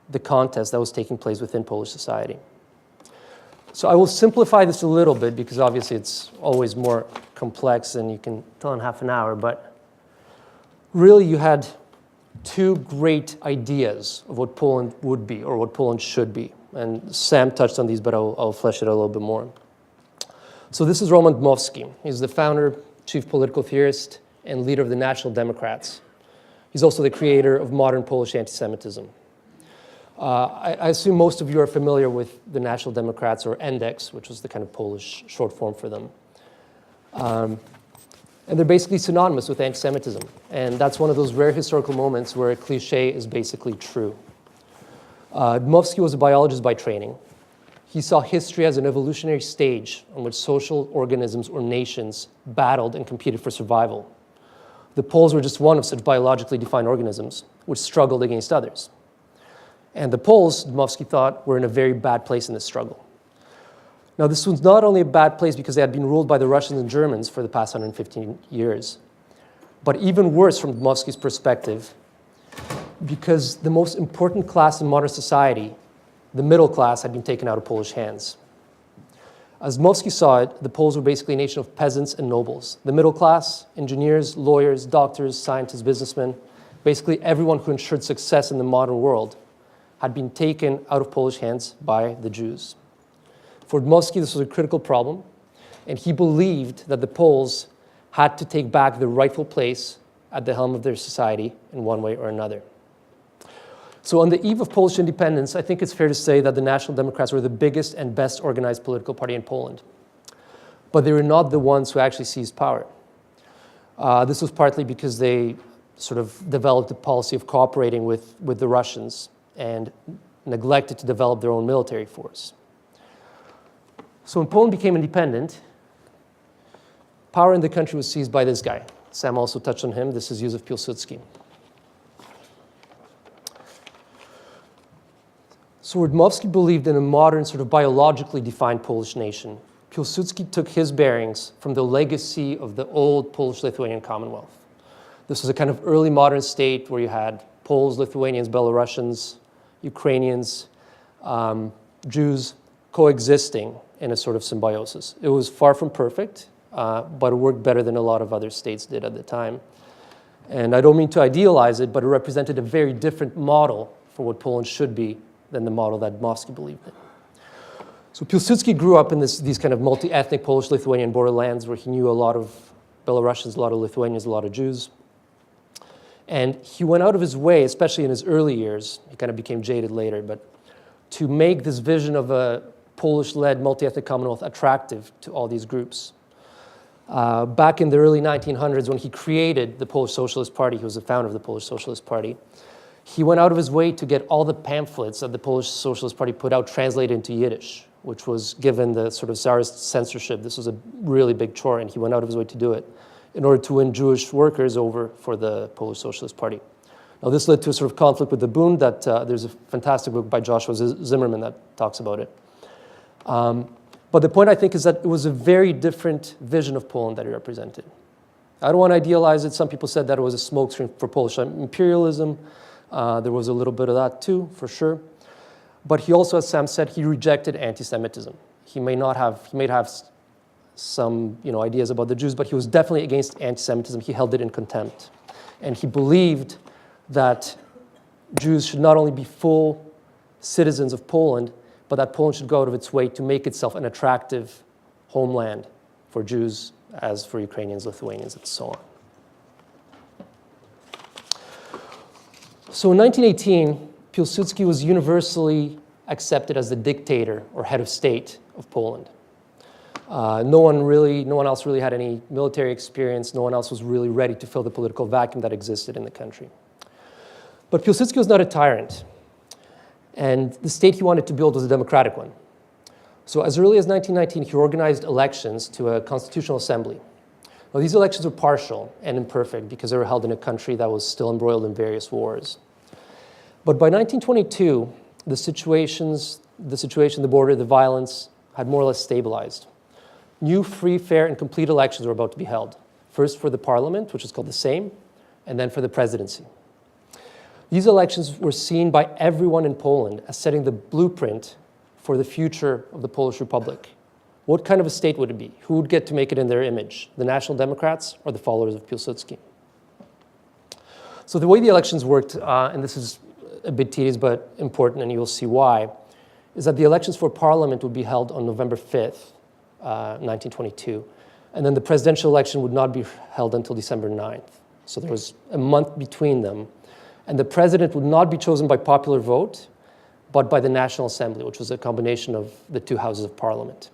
the contest that was taking place within Polish society. So I will simplify this a little bit because obviously it's always more complex than you can tell in half an hour, but really you had 2 great ideas of what Poland would be or what Poland should be. And Sam touched on these, but I'll flesh it out a little bit more. So this is Roman Dmowski. He's the founder, chief political theorist, and leader of the National Democrats. He's also the creator of modern Polish anti-Semitism. I assume most of you are familiar with the National Democrats, or NDEX, which was the kind of Polish short form for them. And they're basically synonymous with anti-Semitism. And that's one of those rare historical moments where a cliche is basically true. Dmowski was a biologist by training. He saw history as an evolutionary stage on which social organisms or nations battled and competed for survival. The Poles were just one of such biologically defined organisms which struggled against others. And the Poles, Dmowski thought, were in a very bad place in this struggle. Now, this was not only a bad place because they had been ruled by the Russians and Germans for the past 115 years, but even worse from Dmowski's perspective, because the most important class in modern society, the middle class, had been taken out of Polish hands. As Dmowski saw it, the Poles were basically a nation of peasants and nobles. The middle class, engineers, lawyers, doctors, scientists, businessmen, basically everyone who ensured success in the modern world had been taken out of Polish hands by the Jews. For Dmowski, this was a critical problem, and he believed that the Poles had to take back their rightful place at the helm of their society in one way or another. So on the eve of Polish independence, I think it's fair to say that the National Democrats were the biggest and best organized political party in Poland. But they were not the ones who actually seized power. This was partly because they sort of developed a policy of cooperating with the Russians and neglected to develop their own military force. So when Poland became independent, power in the country was seized by this guy. Sam also touched on him. This is Yusuf Pisky. So where Dmowski believed in a modern, sort of biologically defined Polish nation, Piłsudski took his bearings from the legacy of the old Polish-Lithuanian Commonwealth. This was a kind of early modern state where you had Poles, Lithuanians, Belarusians, Ukrainians, Jews coexisting in a sort of symbiosis. It was far from perfect, but it worked better than a lot of other states did at the time. And I don't mean to idealize it, but it represented a very different model for what Poland should be than the model that Dmowski believed in. So Piłsudski grew up in these kind of multi-ethnic Polish-Lithuanian borderlands where he knew a lot of Belarusians, a lot of Lithuanians, a lot of Jews. And he went out of his way, especially in his early years, he kind of became jaded later, but to make this vision of a Polish-led multi-ethnic Commonwealth attractive to all these groups. Back in the early 1900s, when he created the Polish Socialist Party, he was the founder of the Polish Socialist Party, he went out of his way to get all the pamphlets that the Polish Socialist Party put out translated into Yiddish, which was, given the sort of Tsarist censorship, this was a really big chore, and he went out of his way to do it in order to win Jewish workers over for the Polish Socialist Party. Now, this led to a sort of conflict with the Bund that there's a fantastic book by Joshua Zimmerman that talks about it. But the point, I think, is that it was a very different vision of Poland that he represented. I don't want to idealize it. Some people said that it was a smokescreen for Polish imperialism. There was a little bit of that too, for sure. But he also, as Sam said, he rejected anti-Semitism. He may have some ideas about the Jews, but he was definitely against anti-Semitism. He held it in contempt. And he believed that Jews should not only be full citizens of Poland, but that Poland should go out of its way to make itself an attractive homeland for Jews, as for Ukrainians, Lithuanians, and so on. So in 1918, Piłsudski was universally accepted as the dictator or head of state of Poland. No one else really had any military experience. No one else was really ready to fill the political vacuum that existed in the country. But Piłsudski was not a tyrant. And the state he wanted to build was a democratic one. So as early as 1919, he organized elections to a constitutional assembly. Well, these elections were partial and imperfect because they were held in a country that was still embroiled in various wars. But by 1922, the situation, the border, the violence had more or less stabilized. New, free, fair, and complete elections were about to be held. First for the parliament, which is called the Sejm, and then for the presidency. These elections were seen by everyone in Poland as setting the blueprint for the future of the Polish Republic. What kind of a state would it be? Who would get to make it in their image? The National Democrats or the followers of Piłsudski? So the way the elections worked, and this is a bit tedious but important, and you'll see why, is that the elections for parliament would be held on November 5th, 1922, and then the presidential election would not be held until December 9th. So there was a month between them. And the president would not be chosen by popular vote, but by the National Assembly, which was a combination of the two houses of parliament.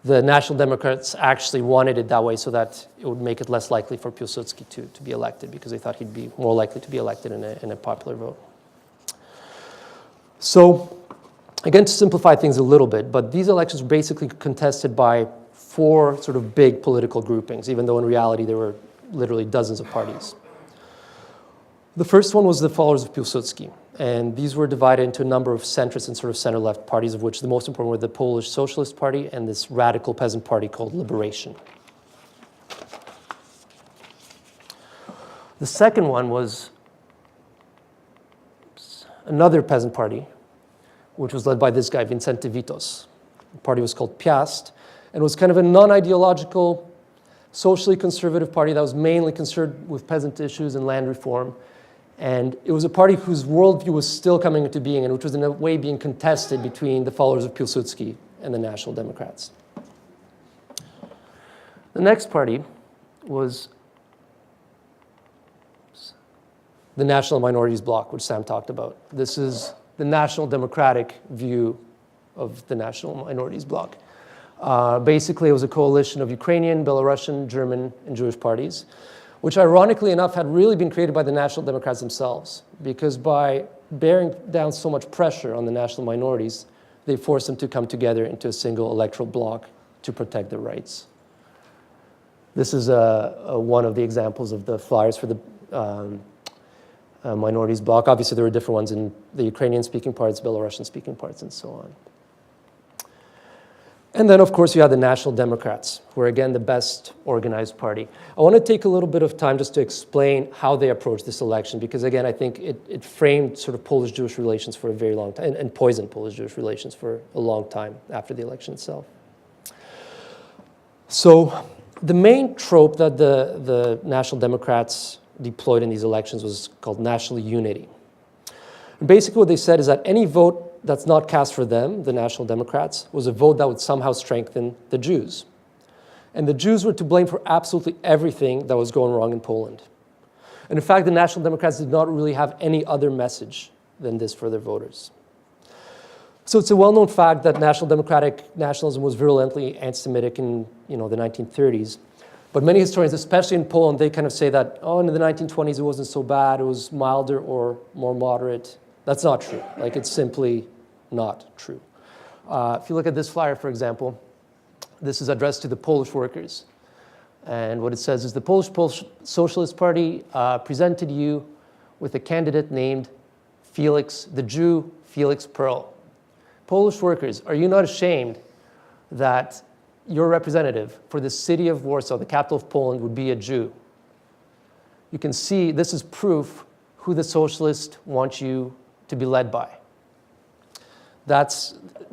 The National Democrats actually wanted it that way so that it would make it less likely for Piłsudski to be elected, because they thought he'd be more likely to be elected in a popular vote. So, again, to simplify things a little bit, but these elections were basically contested by 4 sort of big political groupings, even though in reality there were literally dozens of parties. The first one was the followers of Piłsudski, and these were divided into a number of centrist and sort of center-left parties, of which the most important were the Polish Socialist Party and this radical peasant party called Liberation. The second one was another peasant party, which was led by this guy, Vicente Witos. The party was called Piazz, and was kind of a non-ideological, socially conservative party that was mainly concerned with peasant issues and land reform. And it was a party whose worldview was still coming into being, and which was in a way being contested between the followers of Piłsudski and the National Democrats. The next party was the National Minorities Bloc, which Sam talked about. This is the National Democratic view of the National Minorities Bloc. Basically, it was a coalition of Ukrainian, Belarusian, German, and Jewish parties, which ironically enough had really been created by the National Democrats themselves, because by bearing down so much pressure on the national minorities, they forced them to come together into a single electoral bloc to protect their rights. This is one of the examples of the flyers for the minorities bloc. Obviously, there were different ones in the Ukrainian-speaking parts, Belarusian-speaking parts, and so on. And then, of course, you had the National Democrats, who are, again, the best organized party. I want to take a little bit of time just to explain how they approached this election, because, again, I think it framed sort of Polish-Jewish relations for a very long time, and poisoned Polish-Jewish relations for a long time after the election itself. So the main trope that the National Democrats deployed in these elections was called national unity. And basically what they said is that any vote that's not cast for them, the National Democrats, was a vote that would somehow strengthen the Jews. And the Jews were to blame for absolutely everything that was going wrong in Poland. And in fact, the National Democrats did not really have any other message than this for their voters. So it's a well-known fact that National Democratic nationalism was virulently anti-Semitic in the 1930s. But many historians, especially in Poland, they kind of say that, oh, in the 1920s it wasn't so bad, it was milder or more moderate. That's not true. Like, it's simply not true. If you look at this flyer, for example, this is addressed to the Polish workers. And what it says is, the Polish Socialist Party presented you with a candidate named Felix, the Jew Felix Perl. Polish workers, are you not ashamed that your representative for the city of Warsaw, the capital of Poland, would be a Jew? You can see this is proof who the socialists want you to be led by. There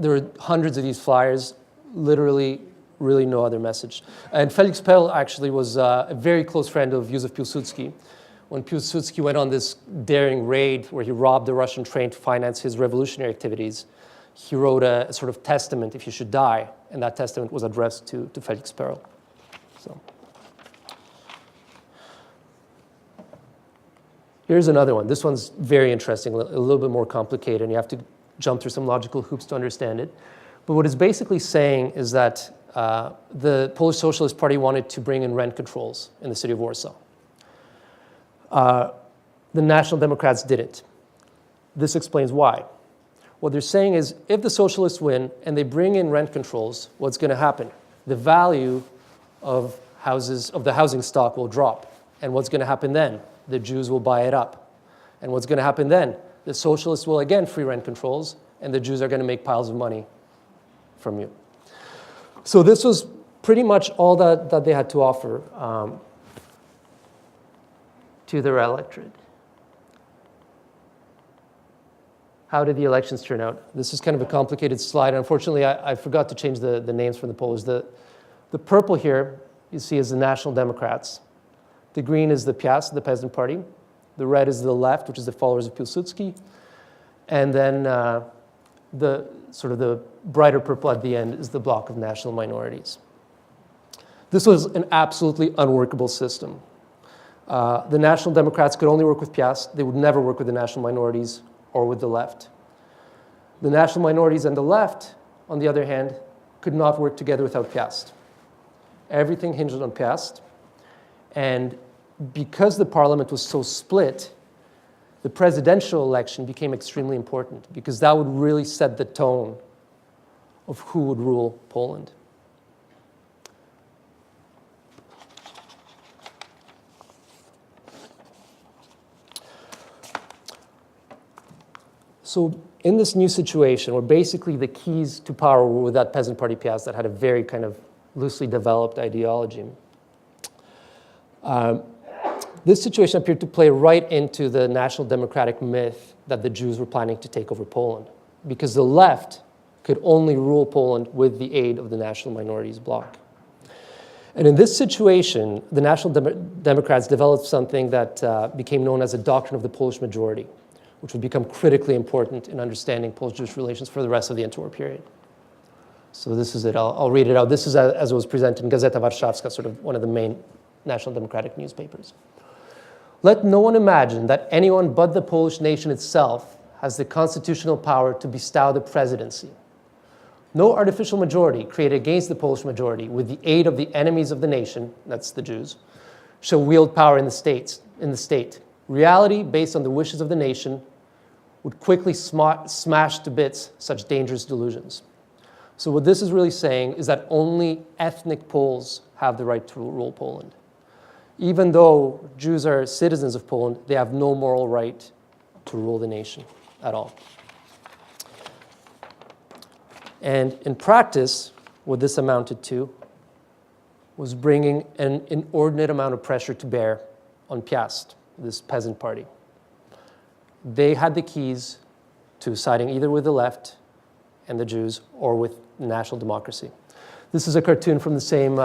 are hundreds of these flyers, literally, really no other message. And Felix Perl actually was a very close friend of Yusuf Pisky. When Piłsudski went on this daring raid where he robbed the Russian train to finance his revolutionary activities, he wrote a sort of testament, if you should die, and that testament was addressed to Felix Perl. So. Here's another one. This one's very interesting, a little bit more complicated, and you have to jump through some logical hoops to understand it. But what it's basically saying is that the Polish Socialist Party wanted to bring in rent controls in the city of Warsaw. The National Democrats didn't. This explains why. What they're saying is, if the socialists win and they bring in rent controls, what's going to happen? The value of the housing stock will drop. And what's going to happen then? The Jews will buy it up. And what's going to happen then? The socialists will again free rent controls, and the Jews are going to make piles of money from you. So this was pretty much all that they had to offer to their electorate. How did the elections turn out? This is kind of a complicated slide. Unfortunately, I forgot to change the names for the polls. The purple here, you see, is the National Democrats. The green is the Piazz, the Peasant Party. The red is the left, which is the followers of Piłsudski. And then the brighter purple at the end is the bloc of national minorities. This was an absolutely unworkable system. The National Democrats could only work with Piazz. They would never work with the national minorities or with the left. The national minorities and the left, on the other hand, could not work together without Piazz. Everything hinged on Piazz. And because the parliament was so split, the presidential election became extremely important, because that would really set the tone of who would rule Poland. So in this new situation, where basically the keys to power were with that peasant party Piazz that had a very kind of loosely developed ideology, this situation appeared to play right into the national democratic myth that the Jews were planning to take over Poland, because the left could only rule Poland with the aid of the national minorities bloc. And in this situation, the National Democrats developed something that became known as the doctrine of the Polish majority, which would become critically important in understanding Polish-Jewish relations for the rest of the interwar period. So this is it. I'll read it out. This is as it was presented in Gazeta Warszawska, sort of one of the main National Democratic newspapers. Let no one imagine that anyone but the Polish nation itself has the constitutional power to bestow the presidency. No artificial majority created against the Polish majority with the aid of the enemies of the nation, that's the Jews, shall wield power in the state. Reality, based on the wishes of the nation, would quickly smash to bits such dangerous delusions. So what this is really saying is that only ethnic Poles have the right to rule Poland. Even though Jews are citizens of Poland, they have no moral right to rule the nation at all. And in practice, what this amounted to was bringing an inordinate amount of pressure to bear on Piast, this peasant party. They had the keys to siding either with the left and the Jews or with national democracy. This is a cartoon from the same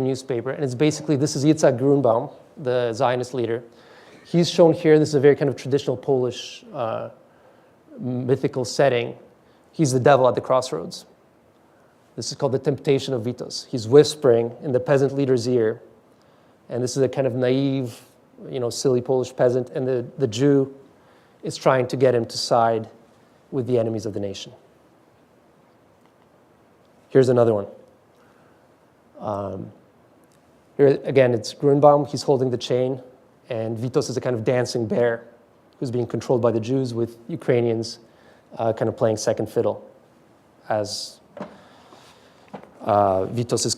newspaper, and it's basically, this is Yitzhak Grunbaum, the Zionist leader. He's shown here. This is a very kind of traditional Polish mythical setting. He's the devil at the crossroads. This is called the temptation of Vitos. He's whispering in the peasant leader's ear, and this is a kind of naive, silly Polish peasant, and the Jew is trying to get him to side with the enemies of the nation. Here's another one. Here again, it's Grunbaum. He's holding the chain, and Vitos is a kind of dancing bear who's being controlled by the Jews, with Ukrainians kind of playing second fiddle as Vitos is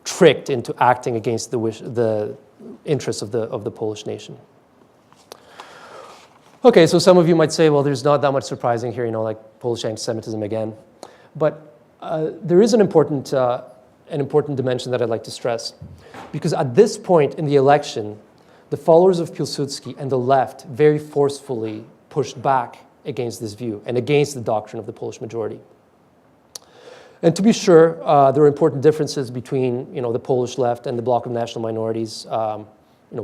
tricked into acting against the interests of the Polish nation. Okay, so some of you might say, well, there's not that much surprising here, like Polish anti-Semitism again. But there is an important dimension that I'd like to stress. Because at this point in the election, the followers of Piłsudski and the left very forcefully pushed back against this view and against the doctrine of the Polish majority. And to be sure, there were important differences between the Polish left and the bloc of national minorities.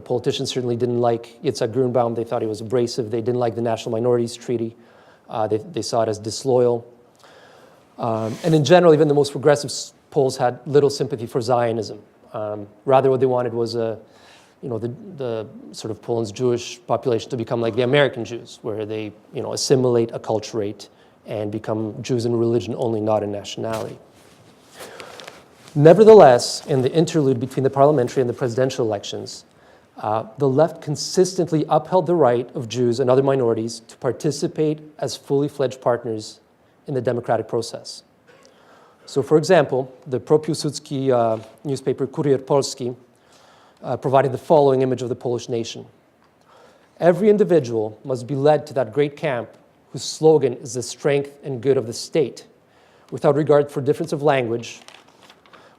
Politicians certainly didn't like Yitzhak Grunbaum. They thought he was abrasive. They didn't like the National Minorities Treaty. They saw it as disloyal. And in general, even the most progressive Poles had little sympathy for Zionism. Rather, what they wanted was the sort of Poland's Jewish population to become like the American Jews, where they assimilate, acculturate, and become Jews in religion only, not in nationality. Nevertheless, in the interlude between the parliamentary and the presidential elections, the left consistently upheld the right of Jews and other minorities to participate as fully fledged partners in the democratic process. So, for example, the pro-Piłsudski newspaper Kurier Polski provided the following image of the Polish nation. Every individual must be led to that great camp whose slogan is the strength and good of the state, without regard for difference of language,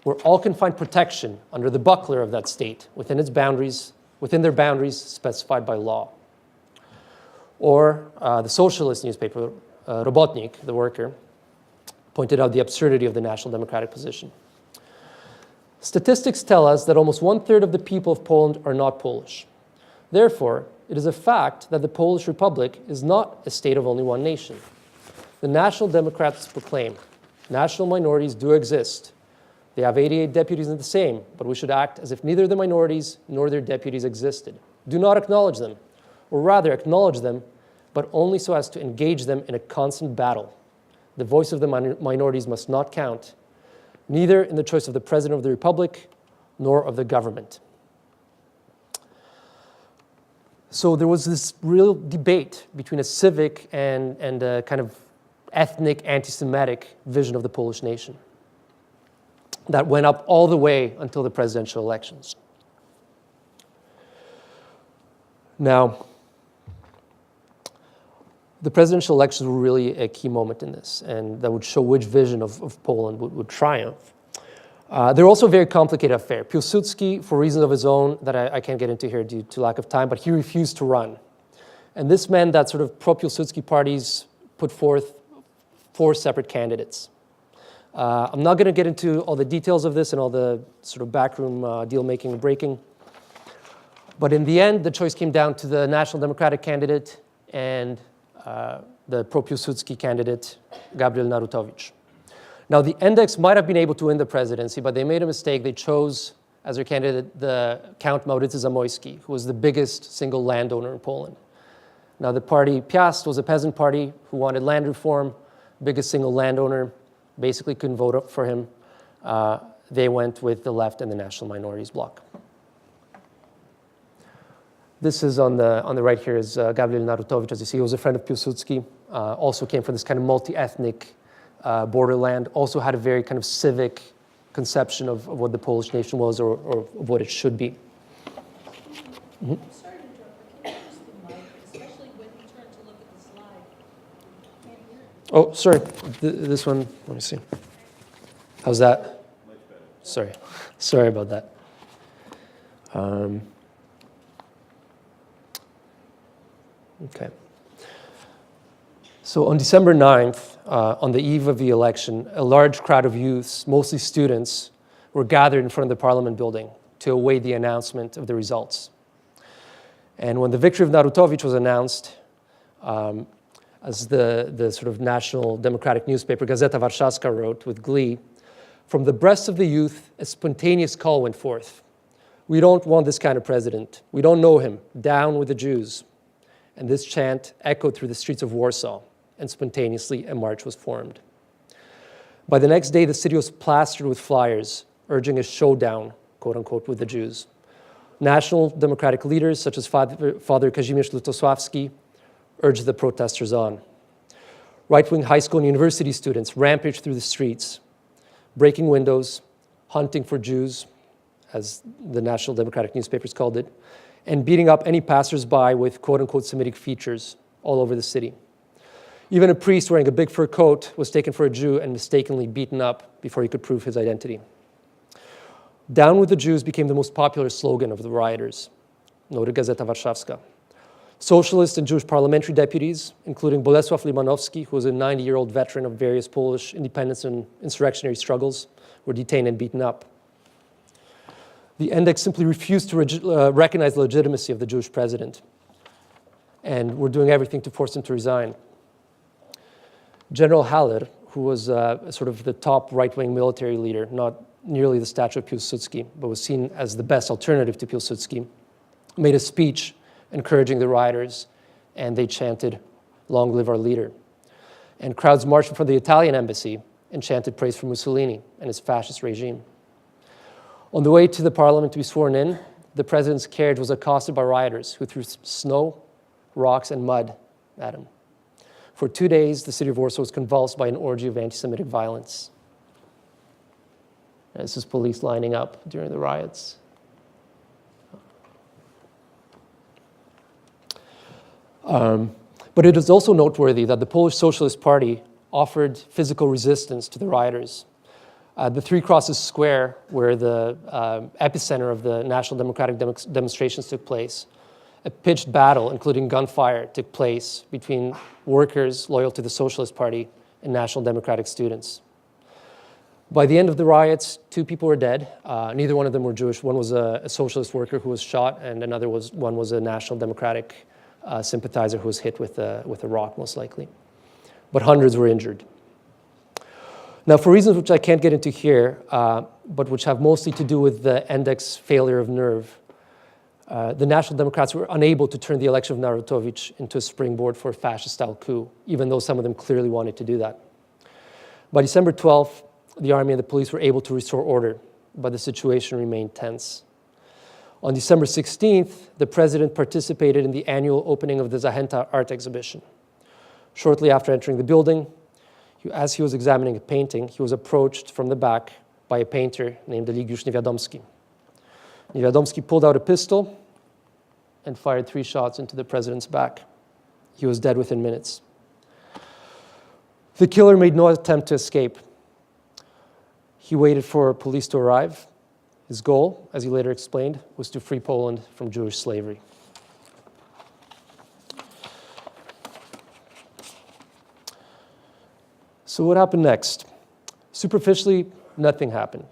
where all can find protection under the buckler of that state within their boundaries specified by law. Or the socialist newspaper, Robotnik, the worker, pointed out the absurdity of the national democratic position. Statistics tell us that almost 1/3 of the people of Poland are not Polish. Therefore, it is a fact that the Polish Republic is not a state of only one nation. The National Democrats proclaim, national minorities do exist. They have 88 deputies in the Sejm, but we should act as if neither the minorities nor their deputies existed. Do not acknowledge them, or rather acknowledge them, but only so as to engage them in a constant battle. The voice of the minorities must not count, neither in the choice of the President of the Republic, nor of the government. So there was this real debate between a civic and a kind of ethnic, anti-Semitic vision of the Polish nation that went up all the way until the presidential elections. Now, the presidential elections were really a key moment in this, and that would show which vision of Poland would triumph. They're also a very complicated affair. Piłsudski, for reasons of his own that I can't get into here due to lack of time, but he refused to run. And this meant that sort of pro-Piłsudski parties put forth 4 separate candidates. I'm not going to get into all the details of this and all the sort of backroom deal-making and breaking. But in the end, the choice came down to the National Democratic candidate and the pro-Piłsudski candidate, Gabriel Narutowicz. Now, the Index might have been able to win the presidency, but they made a mistake. They chose as their candidate the Count Maurycy Zamoyski, who was the biggest single landowner in Poland. Now, the party Piazz was a peasant party who wanted land reform, biggest single landowner, basically couldn't vote up for him. They went with the left and the national minorities bloc. This is on the right here is Gabriel Narutowicz, as you see. He was a friend of Piłsudski, also came from this kind of multi-ethnic borderland, also had a very kind of civic conception of what the Polish nation was or of what it should be. Mm-hmm.
I'm sorry to interrupt, but can you use the mic, especially when you turn to look at the slide? Can't hear it.
Oh, sorry. This one, let me see. How's that? Much better. Sorry about that. Okay. So on December 9th, on the eve of the election, a large crowd of youths, mostly students, were gathered in front of the Parliament building to await the announcement of the results. And when the victory of Narutowicz was announced, as the sort of national democratic newspaper Gazeta Warszawska wrote with glee, from the breasts of the youth, a spontaneous call went forth. We don't want this kind of president. We don't know him. Down with the Jews. And this chant echoed through the streets of Warsaw, and spontaneously a march was formed. By the next day, the city was plastered with flyers urging a showdown, quote unquote, with the Jews. National democratic leaders such as Father Kazimierz Lutosławski urged the protesters on. Right-wing high school and university students rampaged through the streets, breaking windows, hunting for Jews, as the National Democratic newspapers called it, and beating up any passers-by with quote-unquote Semitic features all over the city. Even a priest wearing a big fur coat was taken for a Jew and mistakenly beaten up before he could prove his identity. Down with the Jews became the most popular slogan of the rioters, noted Gazeta Warszawska. Socialist and Jewish parliamentary deputies, including Bolesław Limanowski, who was a 90-year-old veteran of various Polish independence and insurrectionary struggles, were detained and beaten up. The index simply refused to recognize the legitimacy of the Jewish president, and were doing everything to force him to resign. General Haller, who was sort of the top right-wing military leader, not nearly the stature of Piłsudski, but was seen as the best alternative to Piłsudski, made a speech encouraging the rioters, and they chanted, "Long live our leader." And crowds marched in front of the Italian embassy and chanted praise for Mussolini and his fascist regime. On the way to the parliament to be sworn in, the president's carriage was accosted by rioters who threw snow, rocks, and mud at him. For 2 days, the city of Warsaw was convulsed by an orgy of anti-Semitic violence. And this is police lining up during the riots. But it is also noteworthy that the Polish Socialist Party offered physical resistance to the rioters. The Three Crosses Square, where the epicenter of the National Democratic demonstrations took place, a pitched battle, including gunfire, took place between workers loyal to the Socialist Party and National Democratic students. By the end of the riots, 2 people were dead. Neither one of them were Jewish. One was a socialist worker who was shot, and one was a National Democratic sympathizer who was hit with a rock, most likely. But hundreds were injured. Now, for reasons which I can't get into here, but which have mostly to do with the index failure of nerve, the National Democrats were unable to turn the election of Narutowicz into a springboard for a fascist-style coup, even though some of them clearly wanted to do that. By December 12th, the army and the police were able to restore order, but the situation remained tense. On December 16th, the president participated in the annual opening of the Zachęta art exhibition. Shortly after entering the building, as he was examining a painting, he was approached from the back by a painter named Eligiusz Niewiadomski. Niewiadomski pulled out a pistol and fired 3 shots into the president's back. He was dead within minutes. The killer made no attempt to escape. He waited for police to arrive. His goal, as he later explained, was to free Poland from Jewish slavery. So what happened next? Superficially, nothing happened.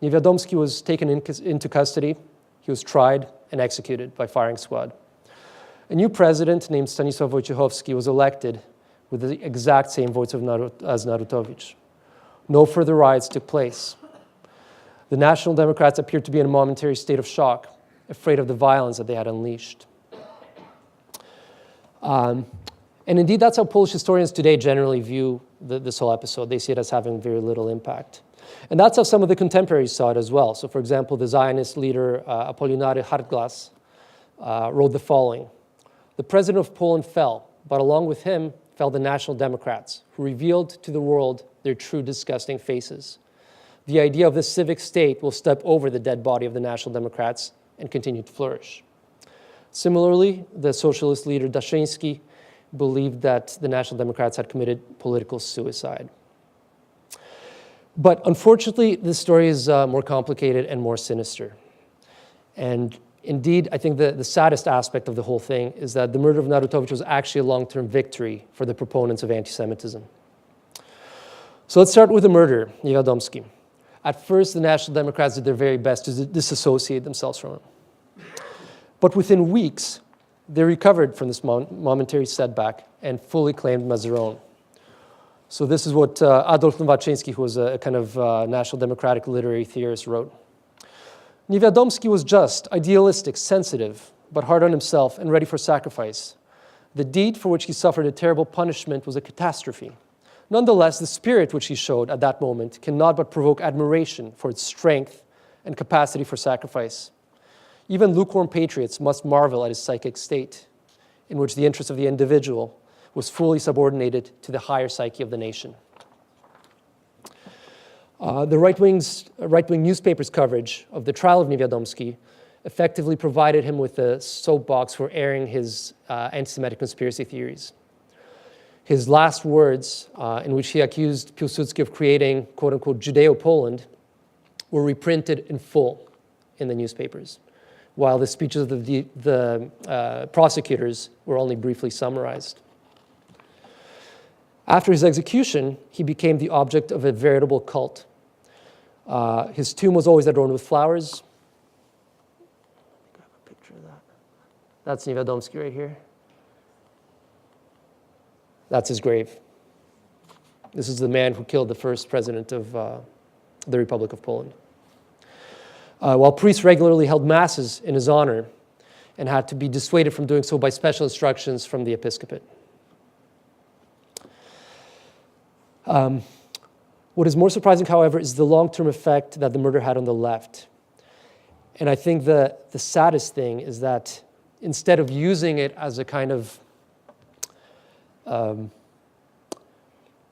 Niewiadomski was taken into custody. He was tried and executed by firing squad. A new president named Stanisław Wojciechowski was elected with the exact same votes as Narutowicz. No further riots took place. The National Democrats appeared to be in a momentary state of shock, afraid of the violence that they had unleashed. And indeed, that's how Polish historians today generally view this whole episode. They see it as having very little impact. And that's how some of the contemporaries saw it as well. So for example, the Zionist leader, Apolinary Hartglas, wrote the following: "The president of Poland fell, but along with him fell the National Democrats, who revealed to the world their true disgusting faces. The idea of the civic state will step over the dead body of the National Democrats and continue to flourish." Similarly, the socialist leader Daszyński believed that the National Democrats had committed political suicide. But unfortunately, this story is more complicated and more sinister. And indeed, I think the saddest aspect of the whole thing is that the murder of Narutowicz was actually a long-term victory for the proponents of anti-Semitism. So let's start with the murderer, Niewiadomski. At first, the National Democrats did their very best to disassociate themselves from him. But within weeks, they recovered from this momentary setback and fully claimed him as their own. So this is what Adolf Nowaczyński, who was a kind of National Democratic literary theorist, wrote. "Niewiadomski was just, idealistic, sensitive, but hard on himself and ready for sacrifice. The deed for which he suffered a terrible punishment was a catastrophe. Nonetheless, the spirit which he showed at that moment cannot but provoke admiration for its strength and capacity for sacrifice. Even lukewarm patriots must marvel at his psychic state, in which the interest of the individual was fully subordinated to the higher psyche of the nation. The right-wing newspapers' coverage of the trial of Niewiadomski effectively provided him with a soapbox for airing his anti-Semitic conspiracy theories. His last words, in which he accused Piłsudski of creating, quote-unquote, Judeo-Poland, were reprinted in full in the newspapers, while the speeches of the prosecutors were only briefly summarized. After his execution, he became the object of a veritable cult. His tomb was always adorned with flowers. Grab a picture of that. That's Niewiadomski right here. That's his grave. This is the man who killed the first president of the Republic of Poland. While priests regularly held masses in his honor and had to be dissuaded from doing so by special instructions from the episcopate. What is more surprising, however, is the long-term effect that the murder had on the left. And I think the saddest thing is that instead of using it as a kind of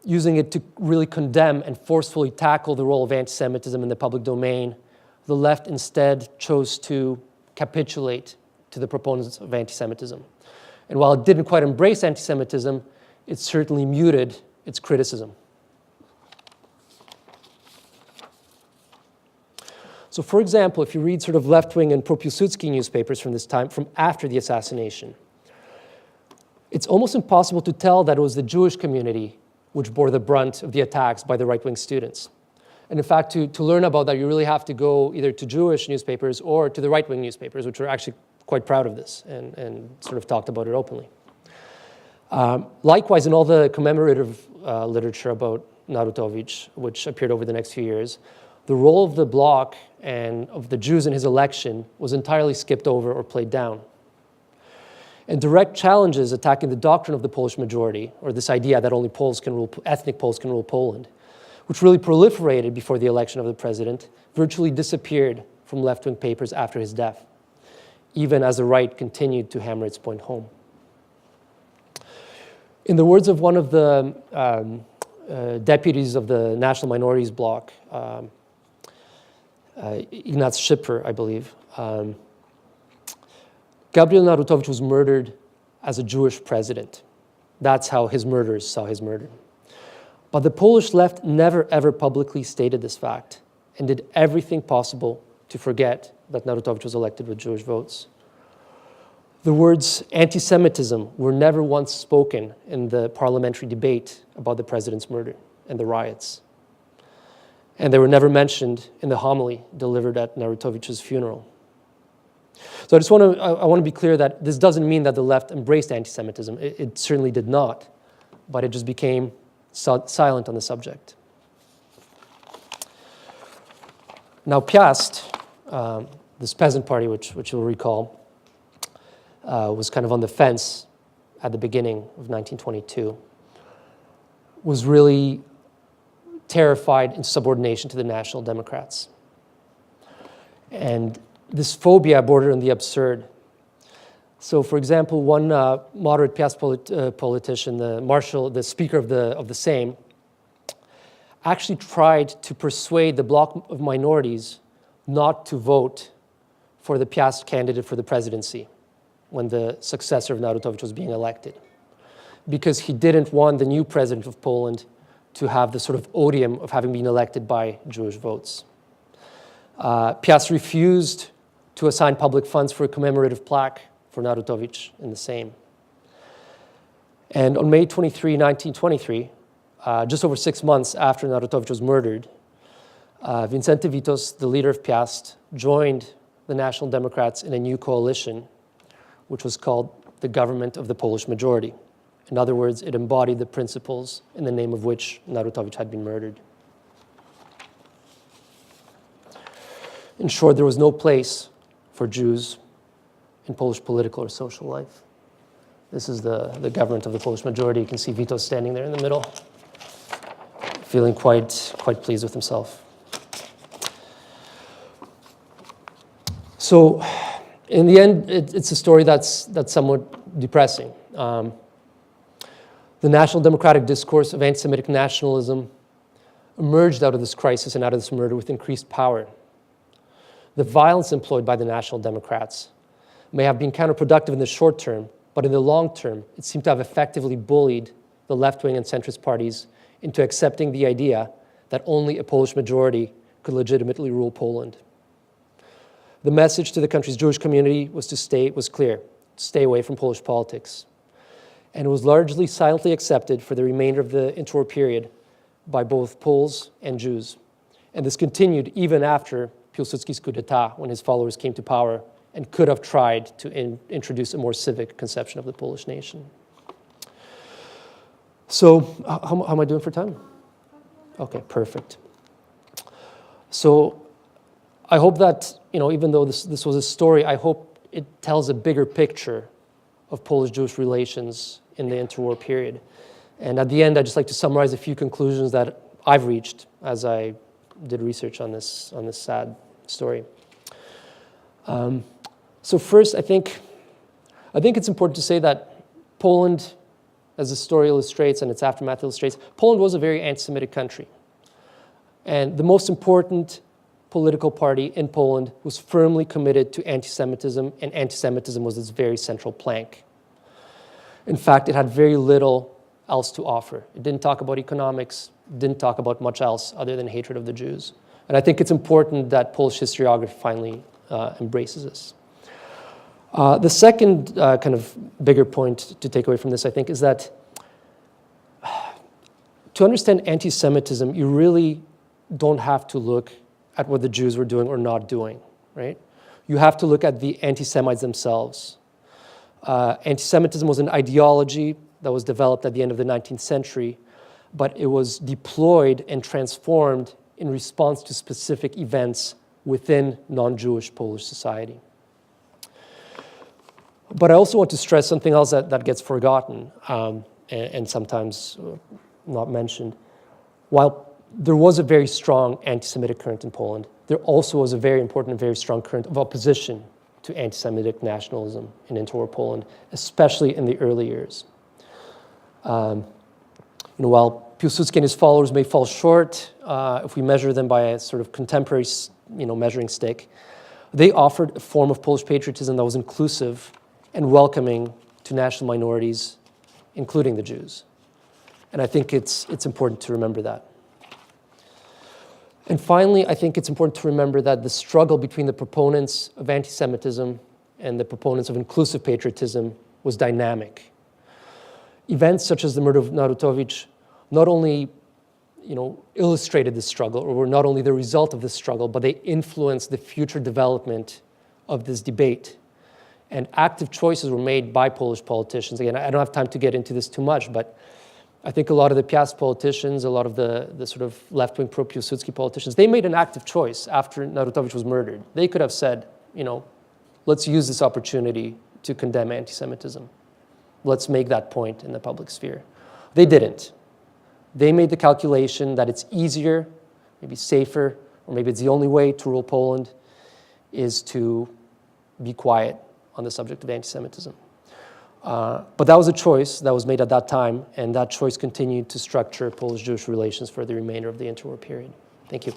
using it to really condemn and forcefully tackle the role of anti-Semitism in the public domain, the left instead chose to capitulate to the proponents of anti-Semitism. And while it didn't quite embrace anti-Semitism, it certainly muted its criticism. So for example, if you read sort of left-wing and pro-Piłsudski newspapers from this time, from after the assassination, it's almost impossible to tell that it was the Jewish community which bore the brunt of the attacks by the right-wing students. And in fact, to learn about that, you really have to go either to Jewish newspapers or to the right-wing newspapers, which were actually quite proud of this and sort of talked about it openly. Likewise, in all the commemorative literature about Narutowicz, which appeared over the next few years, the role of the Bloc and of the Jews in his election was entirely skipped over or played down. And direct challenges attacking the doctrine of the Polish majority, or this idea that only Poles can rule, ethnic Poles can rule Poland, which really proliferated before the election of the president, virtually disappeared from left-wing papers after his death, even as the right continued to hammer its point home. In the words of one of the deputies of the National Minorities Bloc, Ignaz Schipper, I believe, Gabriel Narutowicz was murdered as a Jewish president. That's how his murderers saw his murder. But the Polish left never, ever publicly stated this fact and did everything possible to forget that Narutowicz was elected with Jewish votes. The words anti-Semitism were never once spoken in the parliamentary debate about the president's murder and the riots. And they were never mentioned in the homily delivered at Narutowicz's funeral. So I want to be clear that this doesn't mean that the left embraced anti-Semitism. It certainly did not, but it just became silent on the subject. Now Piazz, this peasant party, which you'll recall, was kind of on the fence at the beginning of 1922, was really terrified in subordination to the National Democrats. And this phobia bordered on the absurd. So, for example, one moderate Piazz politician, the speaker of the Sejm, actually tried to persuade the bloc of minorities not to vote for the Piazz candidate for the presidency when the successor of Narutowicz was being elected, because he didn't want the new president of Poland to have the sort of odium of having been elected by Jewish votes. Piazz refused to assign public funds for a commemorative plaque for Narutowicz in the Sejm. And on May 23, 1923, just over 6 months after Narutowicz was murdered, Wincenty Witos, the leader of Piazz, joined the National Democrats in a new coalition, which was called the Government of the Polish Majority. In other words, it embodied the principles in the name of which Narutowicz had been murdered. In short, there was no place for Jews in Polish political or social life. This is the government of the Polish majority. You can see Witos standing there in the middle. feeling quite pleased with himself. So, in the end, it's a story that's somewhat depressing. The national democratic discourse of anti-Semitic nationalism emerged out of this crisis and out of this murder with increased power. The violence employed by the National Democrats may have been counterproductive in the short term, but in the long term, it seemed to have effectively bullied the left-wing and centrist parties into accepting the idea that only a Polish majority could legitimately rule Poland. The message to the country's Jewish community was clear: stay away from Polish politics. And it was largely silently accepted for the remainder of the interwar period by both Poles and Jews. And this continued even after Piłsudski's coup d'etat, when his followers came to power and could have tried to introduce a more civic conception of the Polish nation. So, how am I doing for time? Okay, perfect. So, I hope that, even though this was a story, I hope it tells a bigger picture of Polish-Jewish relations in the interwar period. And at the end, I'd just like to summarize a few conclusions that I've reached as I did research on this sad story. So first, I think it's important to say that Poland, as the story illustrates and its aftermath illustrates, Poland was a very anti-Semitic country. And the most important political party in Poland was firmly committed to anti-Semitism, and anti-Semitism was its very central plank. In fact, it had very little else to offer. It didn't talk about economics, didn't talk about much else other than hatred of the Jews. And I think it's important that Polish historiography finally embraces this. The second kind of bigger point to take away from this, I think, is that to understand anti-Semitism, you really don't have to look at what the Jews were doing or not doing, right? You have to look at the anti-Semites themselves. Anti-Semitism was an ideology that was developed at the end of the 19th century, but it was deployed and transformed in response to specific events within non-Jewish Polish society. But I also want to stress something else that gets forgotten and sometimes not mentioned. While there was a very strong anti-Semitic current in Poland, there also was a very important and very strong current of opposition to anti-Semitic nationalism in interwar Poland, especially in the early years. While Piłsudski and his followers may fall short, if we measure them by a sort of contemporary, measuring stick, they offered a form of Polish patriotism that was inclusive and welcoming to national minorities, including the Jews. And I think it's important to remember that. And finally, I think it's important to remember that the struggle between the proponents of anti-Semitism and the proponents of inclusive patriotism was dynamic. Events such as the murder of Narutowicz not only illustrated this struggle, or were not only the result of this struggle, but they influenced the future development of this debate. And active choices were made by Polish politicians. Again, I don't have time to get into this too much, but I think a lot of the Piazz politicians, a lot of the sort of left-wing pro-Piłsudski politicians, they made an active choice after Narutowicz was murdered. They could have said, let's use this opportunity to condemn anti-Semitism. Let's make that point in the public sphere. They didn't. They made the calculation that it's easier, maybe safer, or maybe it's the only way to rule Poland, is to be quiet on the subject of anti-Semitism. But that was a choice that was made at that time, and that choice continued to structure Polish-Jewish relations for the remainder of the interwar period. Thank you.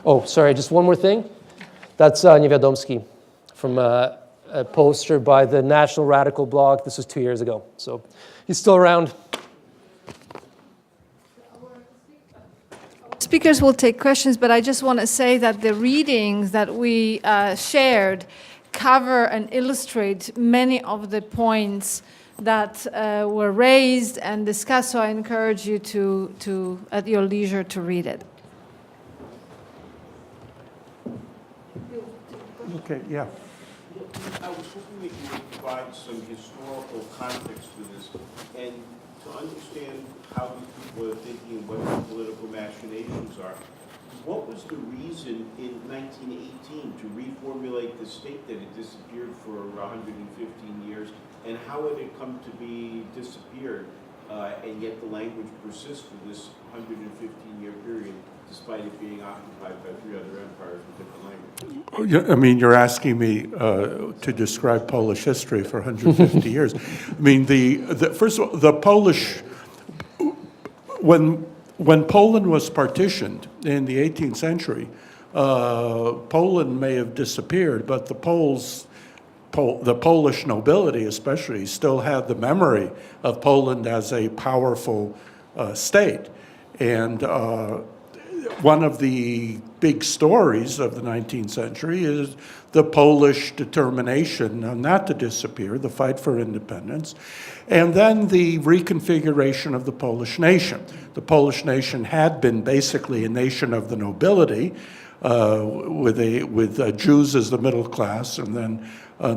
Oh, sorry, just one more thing. That's Niewiadomski from a poster by the National Radical blog. This was 2 years ago, so he's still around.
Speakers will take questions, but I just want to say that the readings that we shared cover and illustrate many of the points that were raised and discussed, so I encourage you to at your leisure, to read it.
Okay, yeah.
I was hoping that you would provide some historical context to this and to understand how these people are thinking and what their political machinations are. What was the reason in 1918 to reformulate the state that had disappeared for 115 years, and how had it come to be disappeared, and yet the language persists for this 115-year period, despite it being occupied by 3 other empires with different languages?
I mean, you're asking me to describe Polish history for 150 years. I mean, first of all, the Polish, when Poland was partitioned in the 18th century, Poland may have disappeared, but the Polish nobility especially still had the memory of Poland as a powerful state. And one of the big stories of the 19th century is the Polish determination not to disappear, the fight for independence, and then the reconfiguration of the Polish nation. The Polish nation had been basically a nation of the nobility, with Jews as the middle class, and then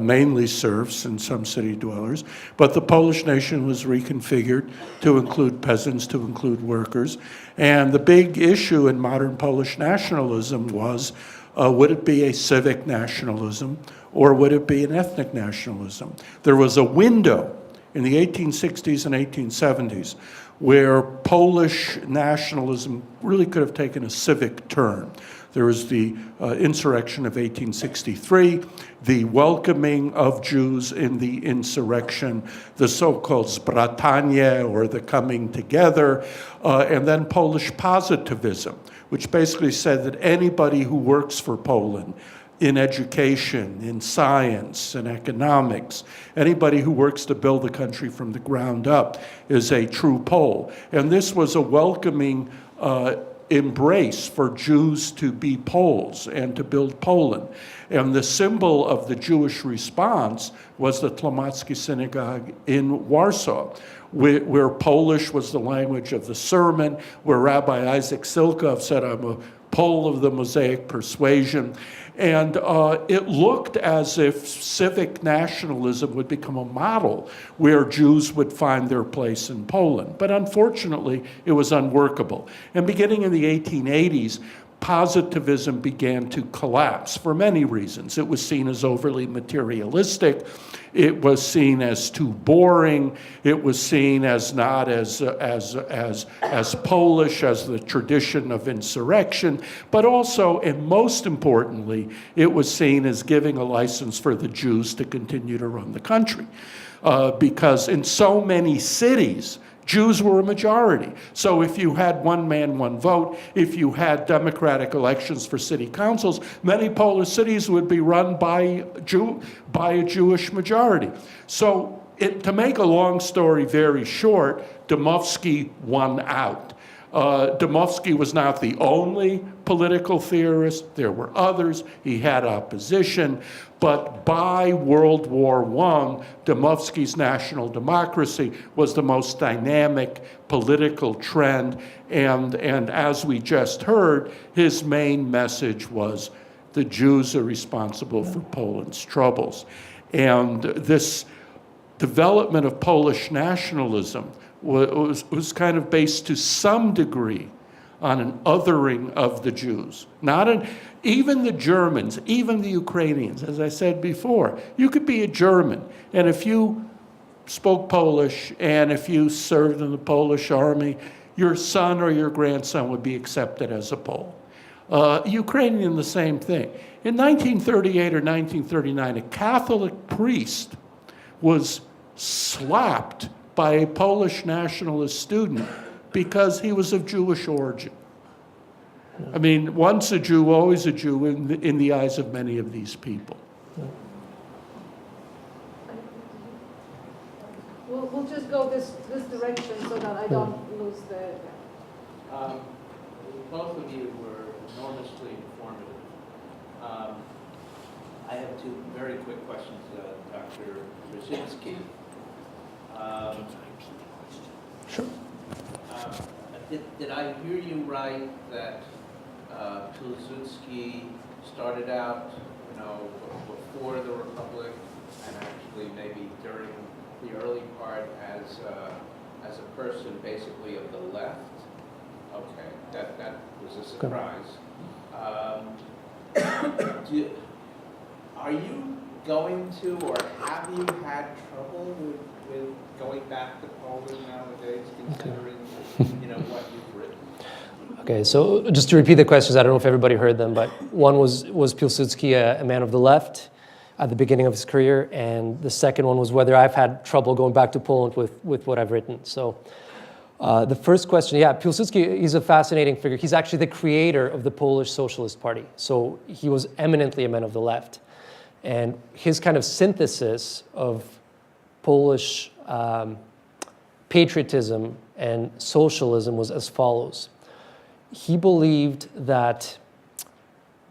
mainly serfs and some city dwellers. But the Polish nation was reconfigured to include peasants, to include workers. And the big issue in modern Polish nationalism was, would it be a civic nationalism or would it be an ethnic nationalism? There was a window in the 1860s and 1870s where Polish nationalism really could have taken a civic turn. There was the insurrection of 1863, the welcoming of Jews in the insurrection, the so-called zbratanie, or the coming together, and then Polish positivism, which basically said that anybody who works for Poland in education, in science, in economics, anybody who works to build the country from the ground up is a true Pole. And this was a welcoming embrace for Jews to be Poles and to build Poland. And the symbol of the Jewish response was the Tłomacki Synagogue in Warsaw, where Polish was the language of the sermon, where Rabbi Isaac Silkov said, "I'm a Pole of the Mosaic persuasion." And it looked as if civic nationalism would become a model where Jews would find their place in Poland. But unfortunately, it was unworkable. And beginning in the 1880s, positivism began to collapse for many reasons. It was seen as overly materialistic. It was seen as too boring. It was seen as not as Polish as the tradition of insurrection, but also, and most importantly, it was seen as giving a license for the Jews to continue to run the country. Because in so many cities, Jews were a majority. So if you had one man, one vote, if you had democratic elections for city councils, many Polish cities would be run by a Jewish majority. So to make a long story very short, Dmowski won out. Dmowski was not the only political theorist. There were others. He had opposition. But by World War I, Dmowski's national democracy was the most dynamic political trend. And as we just heard, his main message was the Jews are responsible for Poland's troubles. And this development of Polish nationalism was kind of based to some degree on an othering of the Jews. Even the Germans, even the Ukrainians, as I said before, you could be a German, and if you spoke Polish and if you served in the Polish army, your son or your grandson would be accepted as a Pole. Ukrainian, the same thing. In 1938 or 1939, a Catholic priest was slapped by a Polish nationalist student because he was of Jewish origin. I mean, once a Jew, always a Jew in the eyes of many of these people.
We'll just go this direction so that I don't lose the...
Both of you were enormously informative. I have two very quick questions, Dr. Brykczyński.
Sure.
Did I hear you right that Pilsudski started out, before the Republic, and actually maybe during the early part as a person basically of the left? Okay, That was a surprise. Are you going to, or have you had trouble with going back to Poland nowadays, considering what you've written?
Okay, so just to repeat the questions, I don't know if everybody heard them, but one was Piłsudski a man of the left at the beginning of his career, and the second one was whether I've had trouble going back to Poland with what I've written. So the first question, yeah, Piłsudski, he's a fascinating figure. He's actually the creator of the Polish Socialist Party. So he was eminently a man of the left. And his kind of synthesis of Polish patriotism and socialism was as follows. He believed that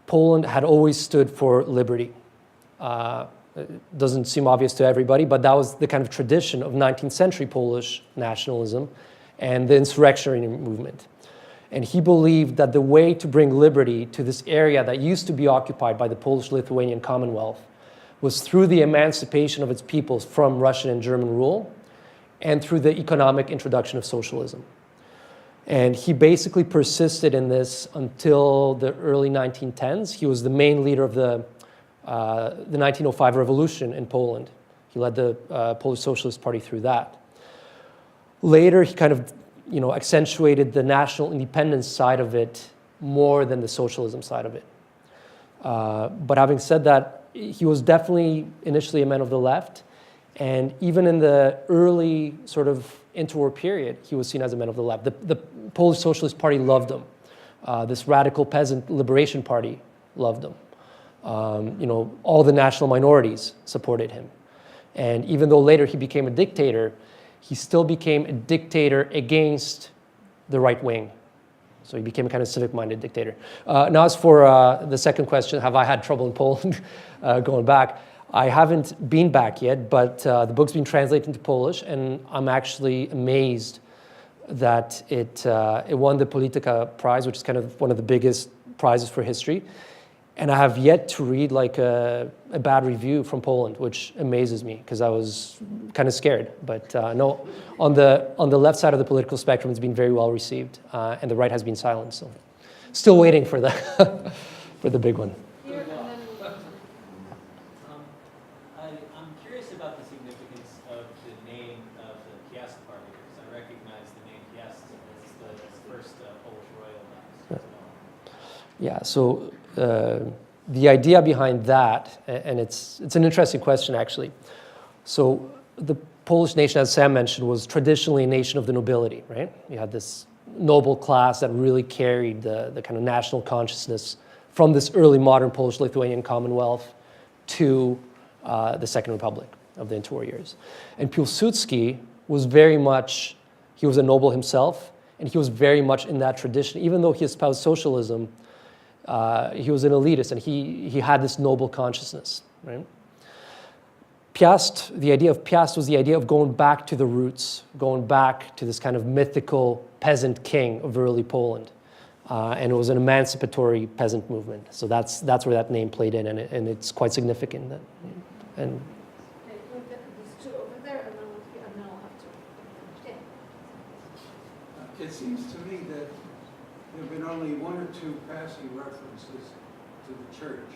Poland had always stood for liberty. It doesn't seem obvious to everybody, but that was the kind of tradition of 19th century Polish nationalism and the insurrectionary movement. And he believed that the way to bring liberty to this area that used to be occupied by the Polish-Lithuanian Commonwealth was through the emancipation of its peoples from Russian and German rule and through the economic introduction of socialism. And he basically persisted in this until the early 1910s. He was the main leader of the 1905 revolution in Poland. He led the Polish Socialist Party through that. Later, he kind of accentuated the national independence side of it more than the socialism side of it. But having said that, he was definitely initially a man of the left. And even in the early sort of interwar period, he was seen as a man of the left. The Polish Socialist Party loved him. This radical peasant liberation party loved him. All the national minorities supported him. And even though later he became a dictator, he still became a dictator against the right wing. So he became a kind of civic-minded dictator. Now, as for the second question, have I had trouble in Poland going back? I haven't been back yet, but the book's been translated into Polish, and I'm actually amazed that it won the Polityka Prize, which is kind of one of the biggest prizes for history. And I have yet to read like a bad review from Poland, which amazes me because I was kind of scared. But no, on the left side of the political spectrum, it's been very well received, and the right has been silent. So, still waiting for the for the big one.
Here, and then
I'm curious about the significance of the name of the Piazz party, because I recognize the name Piazz as the first Polish royal house.
Yeah. So. The idea behind that, and it's an interesting question actually. So the Polish nation, as Sam mentioned, was traditionally a nation of the nobility, right? You had this noble class that really carried the kind of national consciousness from this early modern Polish-Lithuanian Commonwealth to the Second Republic of the interwar years. And Piłsudski was he was a noble himself, and he was very much in that tradition. Even though he espoused socialism, he was an elitist, and he had this noble consciousness, right? Piast, the idea of Piast was the idea of going back to the roots, going back to this kind of mythical peasant king of early Poland. And it was an emancipatory peasant movement. So that's where that name played in, and it's quite significant. And
okay, there's two over there, and then I'll have to. Okay.
It seems to me that there have been only one or two passing references to the church.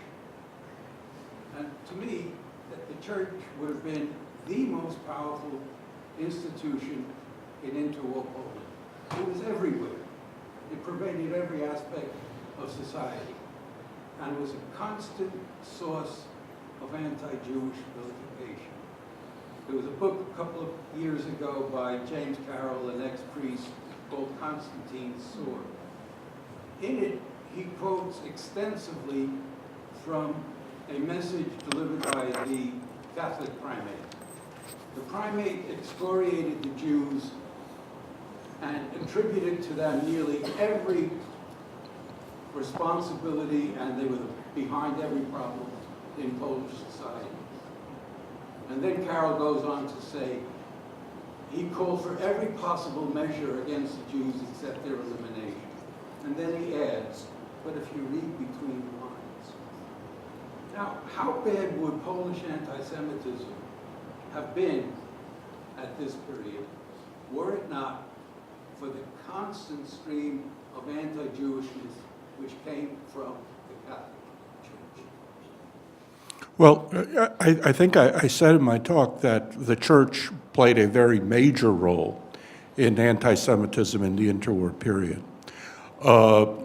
And to me, that the church would have been the most powerful institution in interwar Poland. It was everywhere. It pervaded every aspect of society and was a constant source of anti-Jewish vilification. There was a book a couple of years ago by James Carroll, an ex-priest, called Constantine's Sword. In it, he quotes extensively from a message delivered by the Catholic primate. The primate excoriated the Jews and attributed to them nearly every responsibility, and they were behind every problem in Polish society. And then Carroll goes on to say, he called for every possible measure against the Jews except their elimination. And then he adds, but if you read between the lines. Now, how bad would Polish anti-Semitism have been at this period were it not for the constant stream of anti-Jewishness which came from the Catholic Church?
Well, I think I said in my talk that the church played a very major role in anti-Semitism in the interwar period. But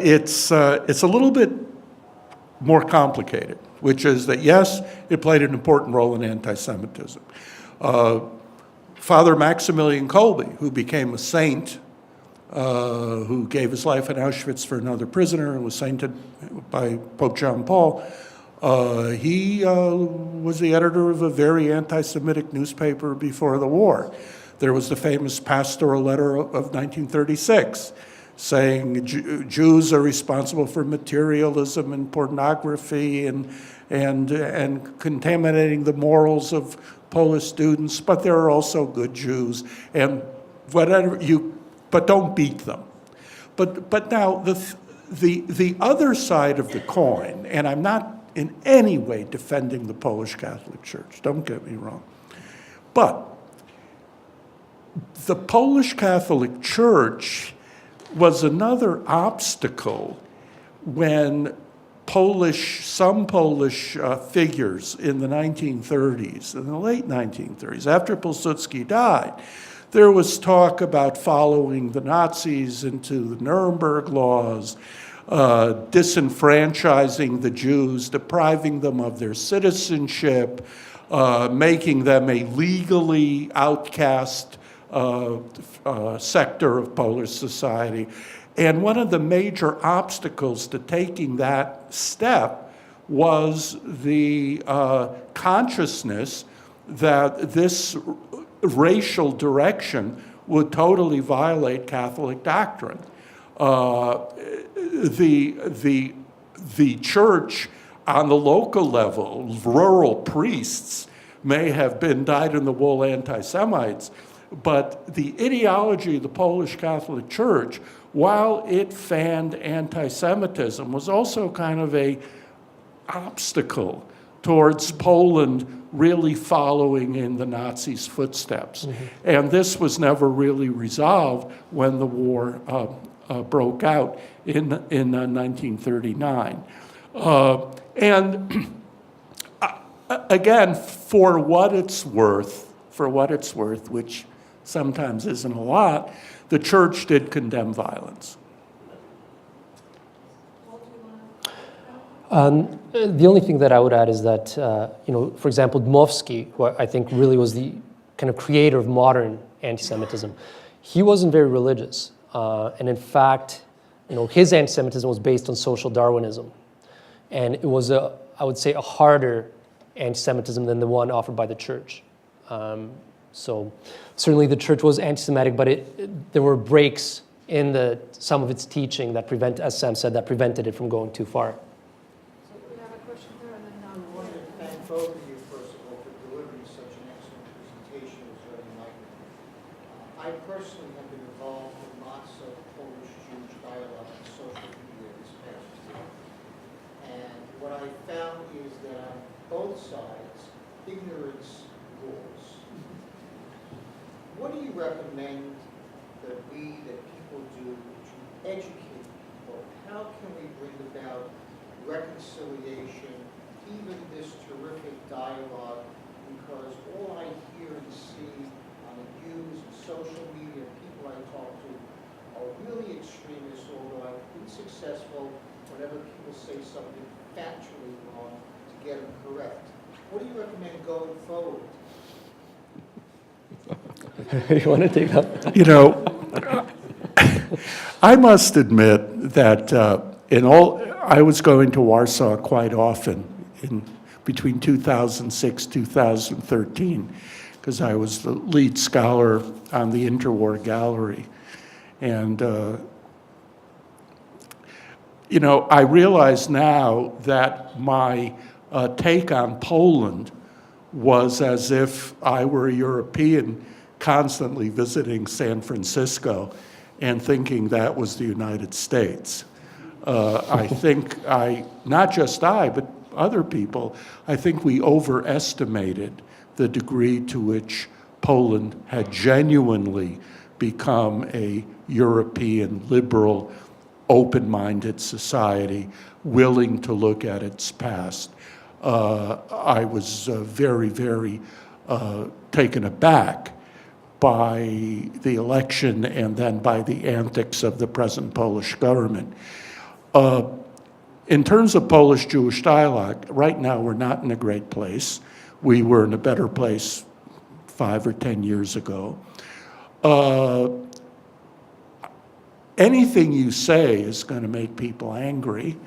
it's a little bit more complicated, which is that, yes, it played an important role in anti-Semitism. Father Maximilian Kolbe, who became a saint, who gave his life in Auschwitz for another prisoner and was sainted by Pope John Paul, he was the editor of a very anti-Semitic newspaper before the war. There was the famous pastoral letter of 1936 saying Jews are responsible for materialism and pornography and contaminating the morals of Polish students, but there are also good Jews, and but don't beat them. But now the other side of the coin, and I'm not in any way defending the Polish Catholic Church, don't get me wrong, but the Polish Catholic Church was another obstacle when some Polish figures in the 1930s, in the late 1930s, after Pilsudski died, there was talk about following the Nazis into the Nuremberg laws, disenfranchising the Jews, depriving them of their citizenship, making them a legally outcast sector of Polish society. And one of the major obstacles to taking that step was the consciousness that this racial direction would totally violate Catholic doctrine. The church on the local level, rural priests may have been dyed-in-the-wool anti-Semites, but the ideology of the Polish Catholic Church, while it fanned anti-Semitism, was also kind of an obstacle towards Poland really following in the Nazis' footsteps. Mm-hmm. And this was never really resolved when the war broke out in 1939. And again, for what it's worth, which sometimes isn't a lot, the church did condemn violence.
The only thing that I would add is that, for example, Muskie, who I think really was the kind of creator of modern anti-Semitism, he wasn't very religious. And in fact, his anti-Semitism was based on social Darwinism. And it was, I would say, a harder anti-Semitism than the one offered by the church. So certainly the church was anti-Semitic, but there were breaks in some of its teaching that as Sam said, that prevented it from going too far.
So we have a question there, and then
I wanted to thank both of you, first of all, for delivering such an excellent presentation. It was very enlightening. I personally have been involved in lots of Polish-Jewish dialogue on social media this past year. And what I found is that on both sides, ignorance rules. What do you recommend that people do to educate people? How can we bring about reconciliation, even this terrific dialogue? Because all I hear and see on the news and social media, people I talk to are really extremists, although I've been successful whenever people say something factually wrong to get them correct. What do you recommend going forward?
You want to take that?
I must admit that I was going to Warsaw quite often between 2006, 2013, because I was the lead scholar on the Interwar gallery. And, I realize now that my take on Poland was as if I were a European constantly visiting San Francisco and thinking that was the United States. I think not just I, but other people, I think we overestimated the degree to which Poland had genuinely become a European liberal, open-minded society willing to look at its past. I was very, very taken aback by the election and then by the antics of the present Polish government. In terms of Polish-Jewish dialogue, right now we're not in a great place. We were in a better place 5 or 10 years ago. Anything you say is going to make people angry.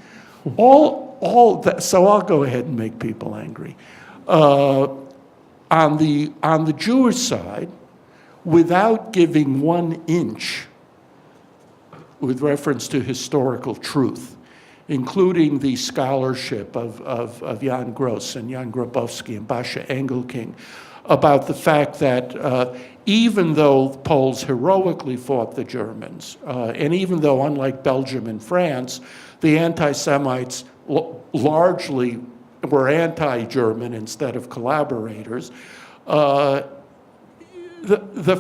All that, so I'll go ahead and make people angry. On the Jewish side, without giving 1 inch with reference to historical truth, including the scholarship of Jan Gross and Jan Grabowski and Basia Engelking, about the fact that even though Poles heroically fought the Germans, and even though, unlike Belgium and France, the anti-Semites largely were anti-German instead of collaborators, the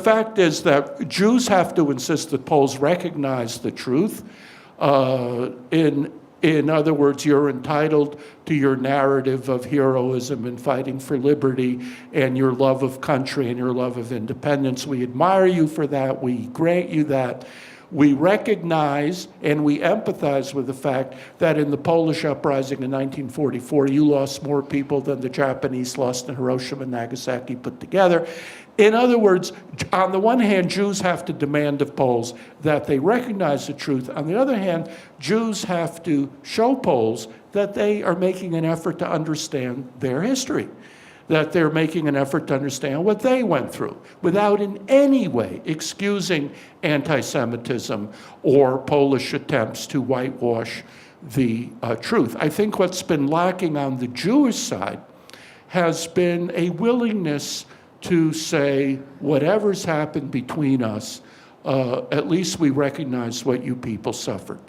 fact is that Jews have to insist that Poles recognize the truth. In other words, you're entitled to your narrative of heroism and fighting for liberty and your love of country and your love of independence. We admire you for that. We grant you that. We recognize and we empathize with the fact that in the Polish uprising in 1944, you lost more people than the Japanese lost in Hiroshima and Nagasaki put together. In other words, on the one hand, Jews have to demand of Poles that they recognize the truth. On the other hand, Jews have to show Poles that they are making an effort to understand their history, that they're making an effort to understand what they went through, without in any way excusing anti-Semitism or Polish attempts to whitewash the truth. I think what's been lacking on the Jewish side has been a willingness to say, whatever's happened between us, at least we recognize what you people suffered.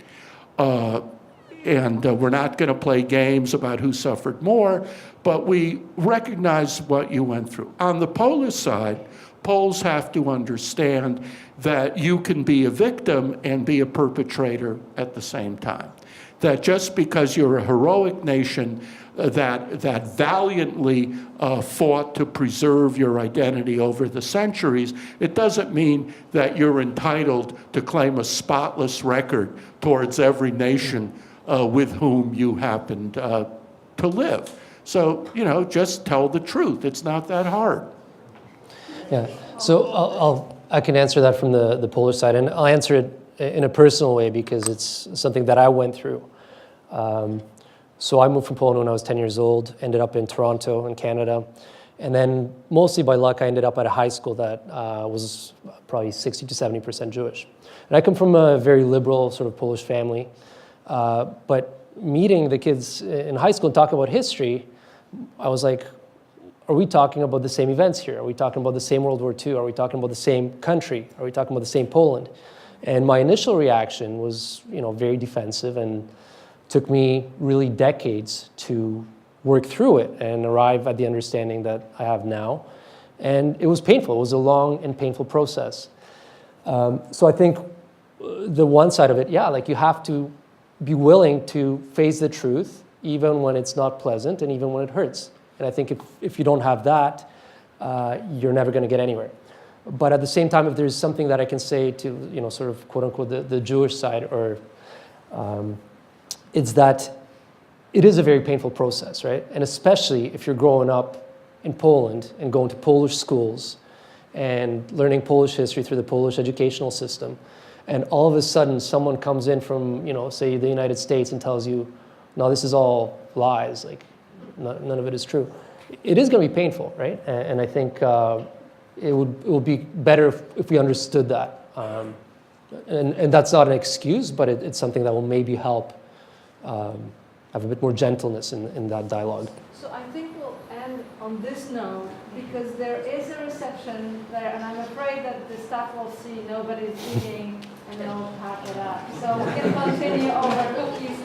And we're not going to play games about who suffered more, but we recognize what you went through. On the Polish side, Poles have to understand that you can be a victim and be a perpetrator at the same time. That just because you're a heroic nation that valiantly fought to preserve your identity over the centuries, it doesn't mean that you're entitled to claim a spotless record towards every nation with whom you happened to live. So, just tell the truth. It's not that hard.
Yeah, so I can answer that from the Polish side, and I'll answer it in a personal way because it's something that I went through. So I moved from Poland when I was 10 years old, ended up in Toronto in Canada, and then mostly by luck I ended up at a high school that was probably 60 to 70% Jewish. And I come from a very liberal sort of Polish family, but meeting the kids in high school and talking about history, I was like, are we talking about the same events here? Are we talking about the same World War II? Are we talking about the same country? Are we talking about the same Poland? And my initial reaction was, very defensive, and took me really decades to work through it and arrive at the understanding that I have now. And it was painful. It was a long and painful process. So I think the one side of it, you have to be willing to face the truth, even when it's not pleasant and even when it hurts. And I think if you don't have that, you're never going to get anywhere. But at the same time, if there's something that I can say to, sort of quote unquote the Jewish side, or it's that it is a very painful process, right? And especially if you're growing up in Poland and going to Polish schools and learning Polish history through the Polish educational system, and all of a sudden someone comes in from, say the United States and tells you, no, this is all lies, like none of it is true. It is going to be painful, right? And I think it would be better if we understood that. And that's not an excuse, but it's something that will maybe help have a bit more gentleness in that dialogue.
So I think we'll end on this note, because there is a reception there, and I'm afraid that the staff will see nobody's eating, and they'll pack it up. So we can continue over cookies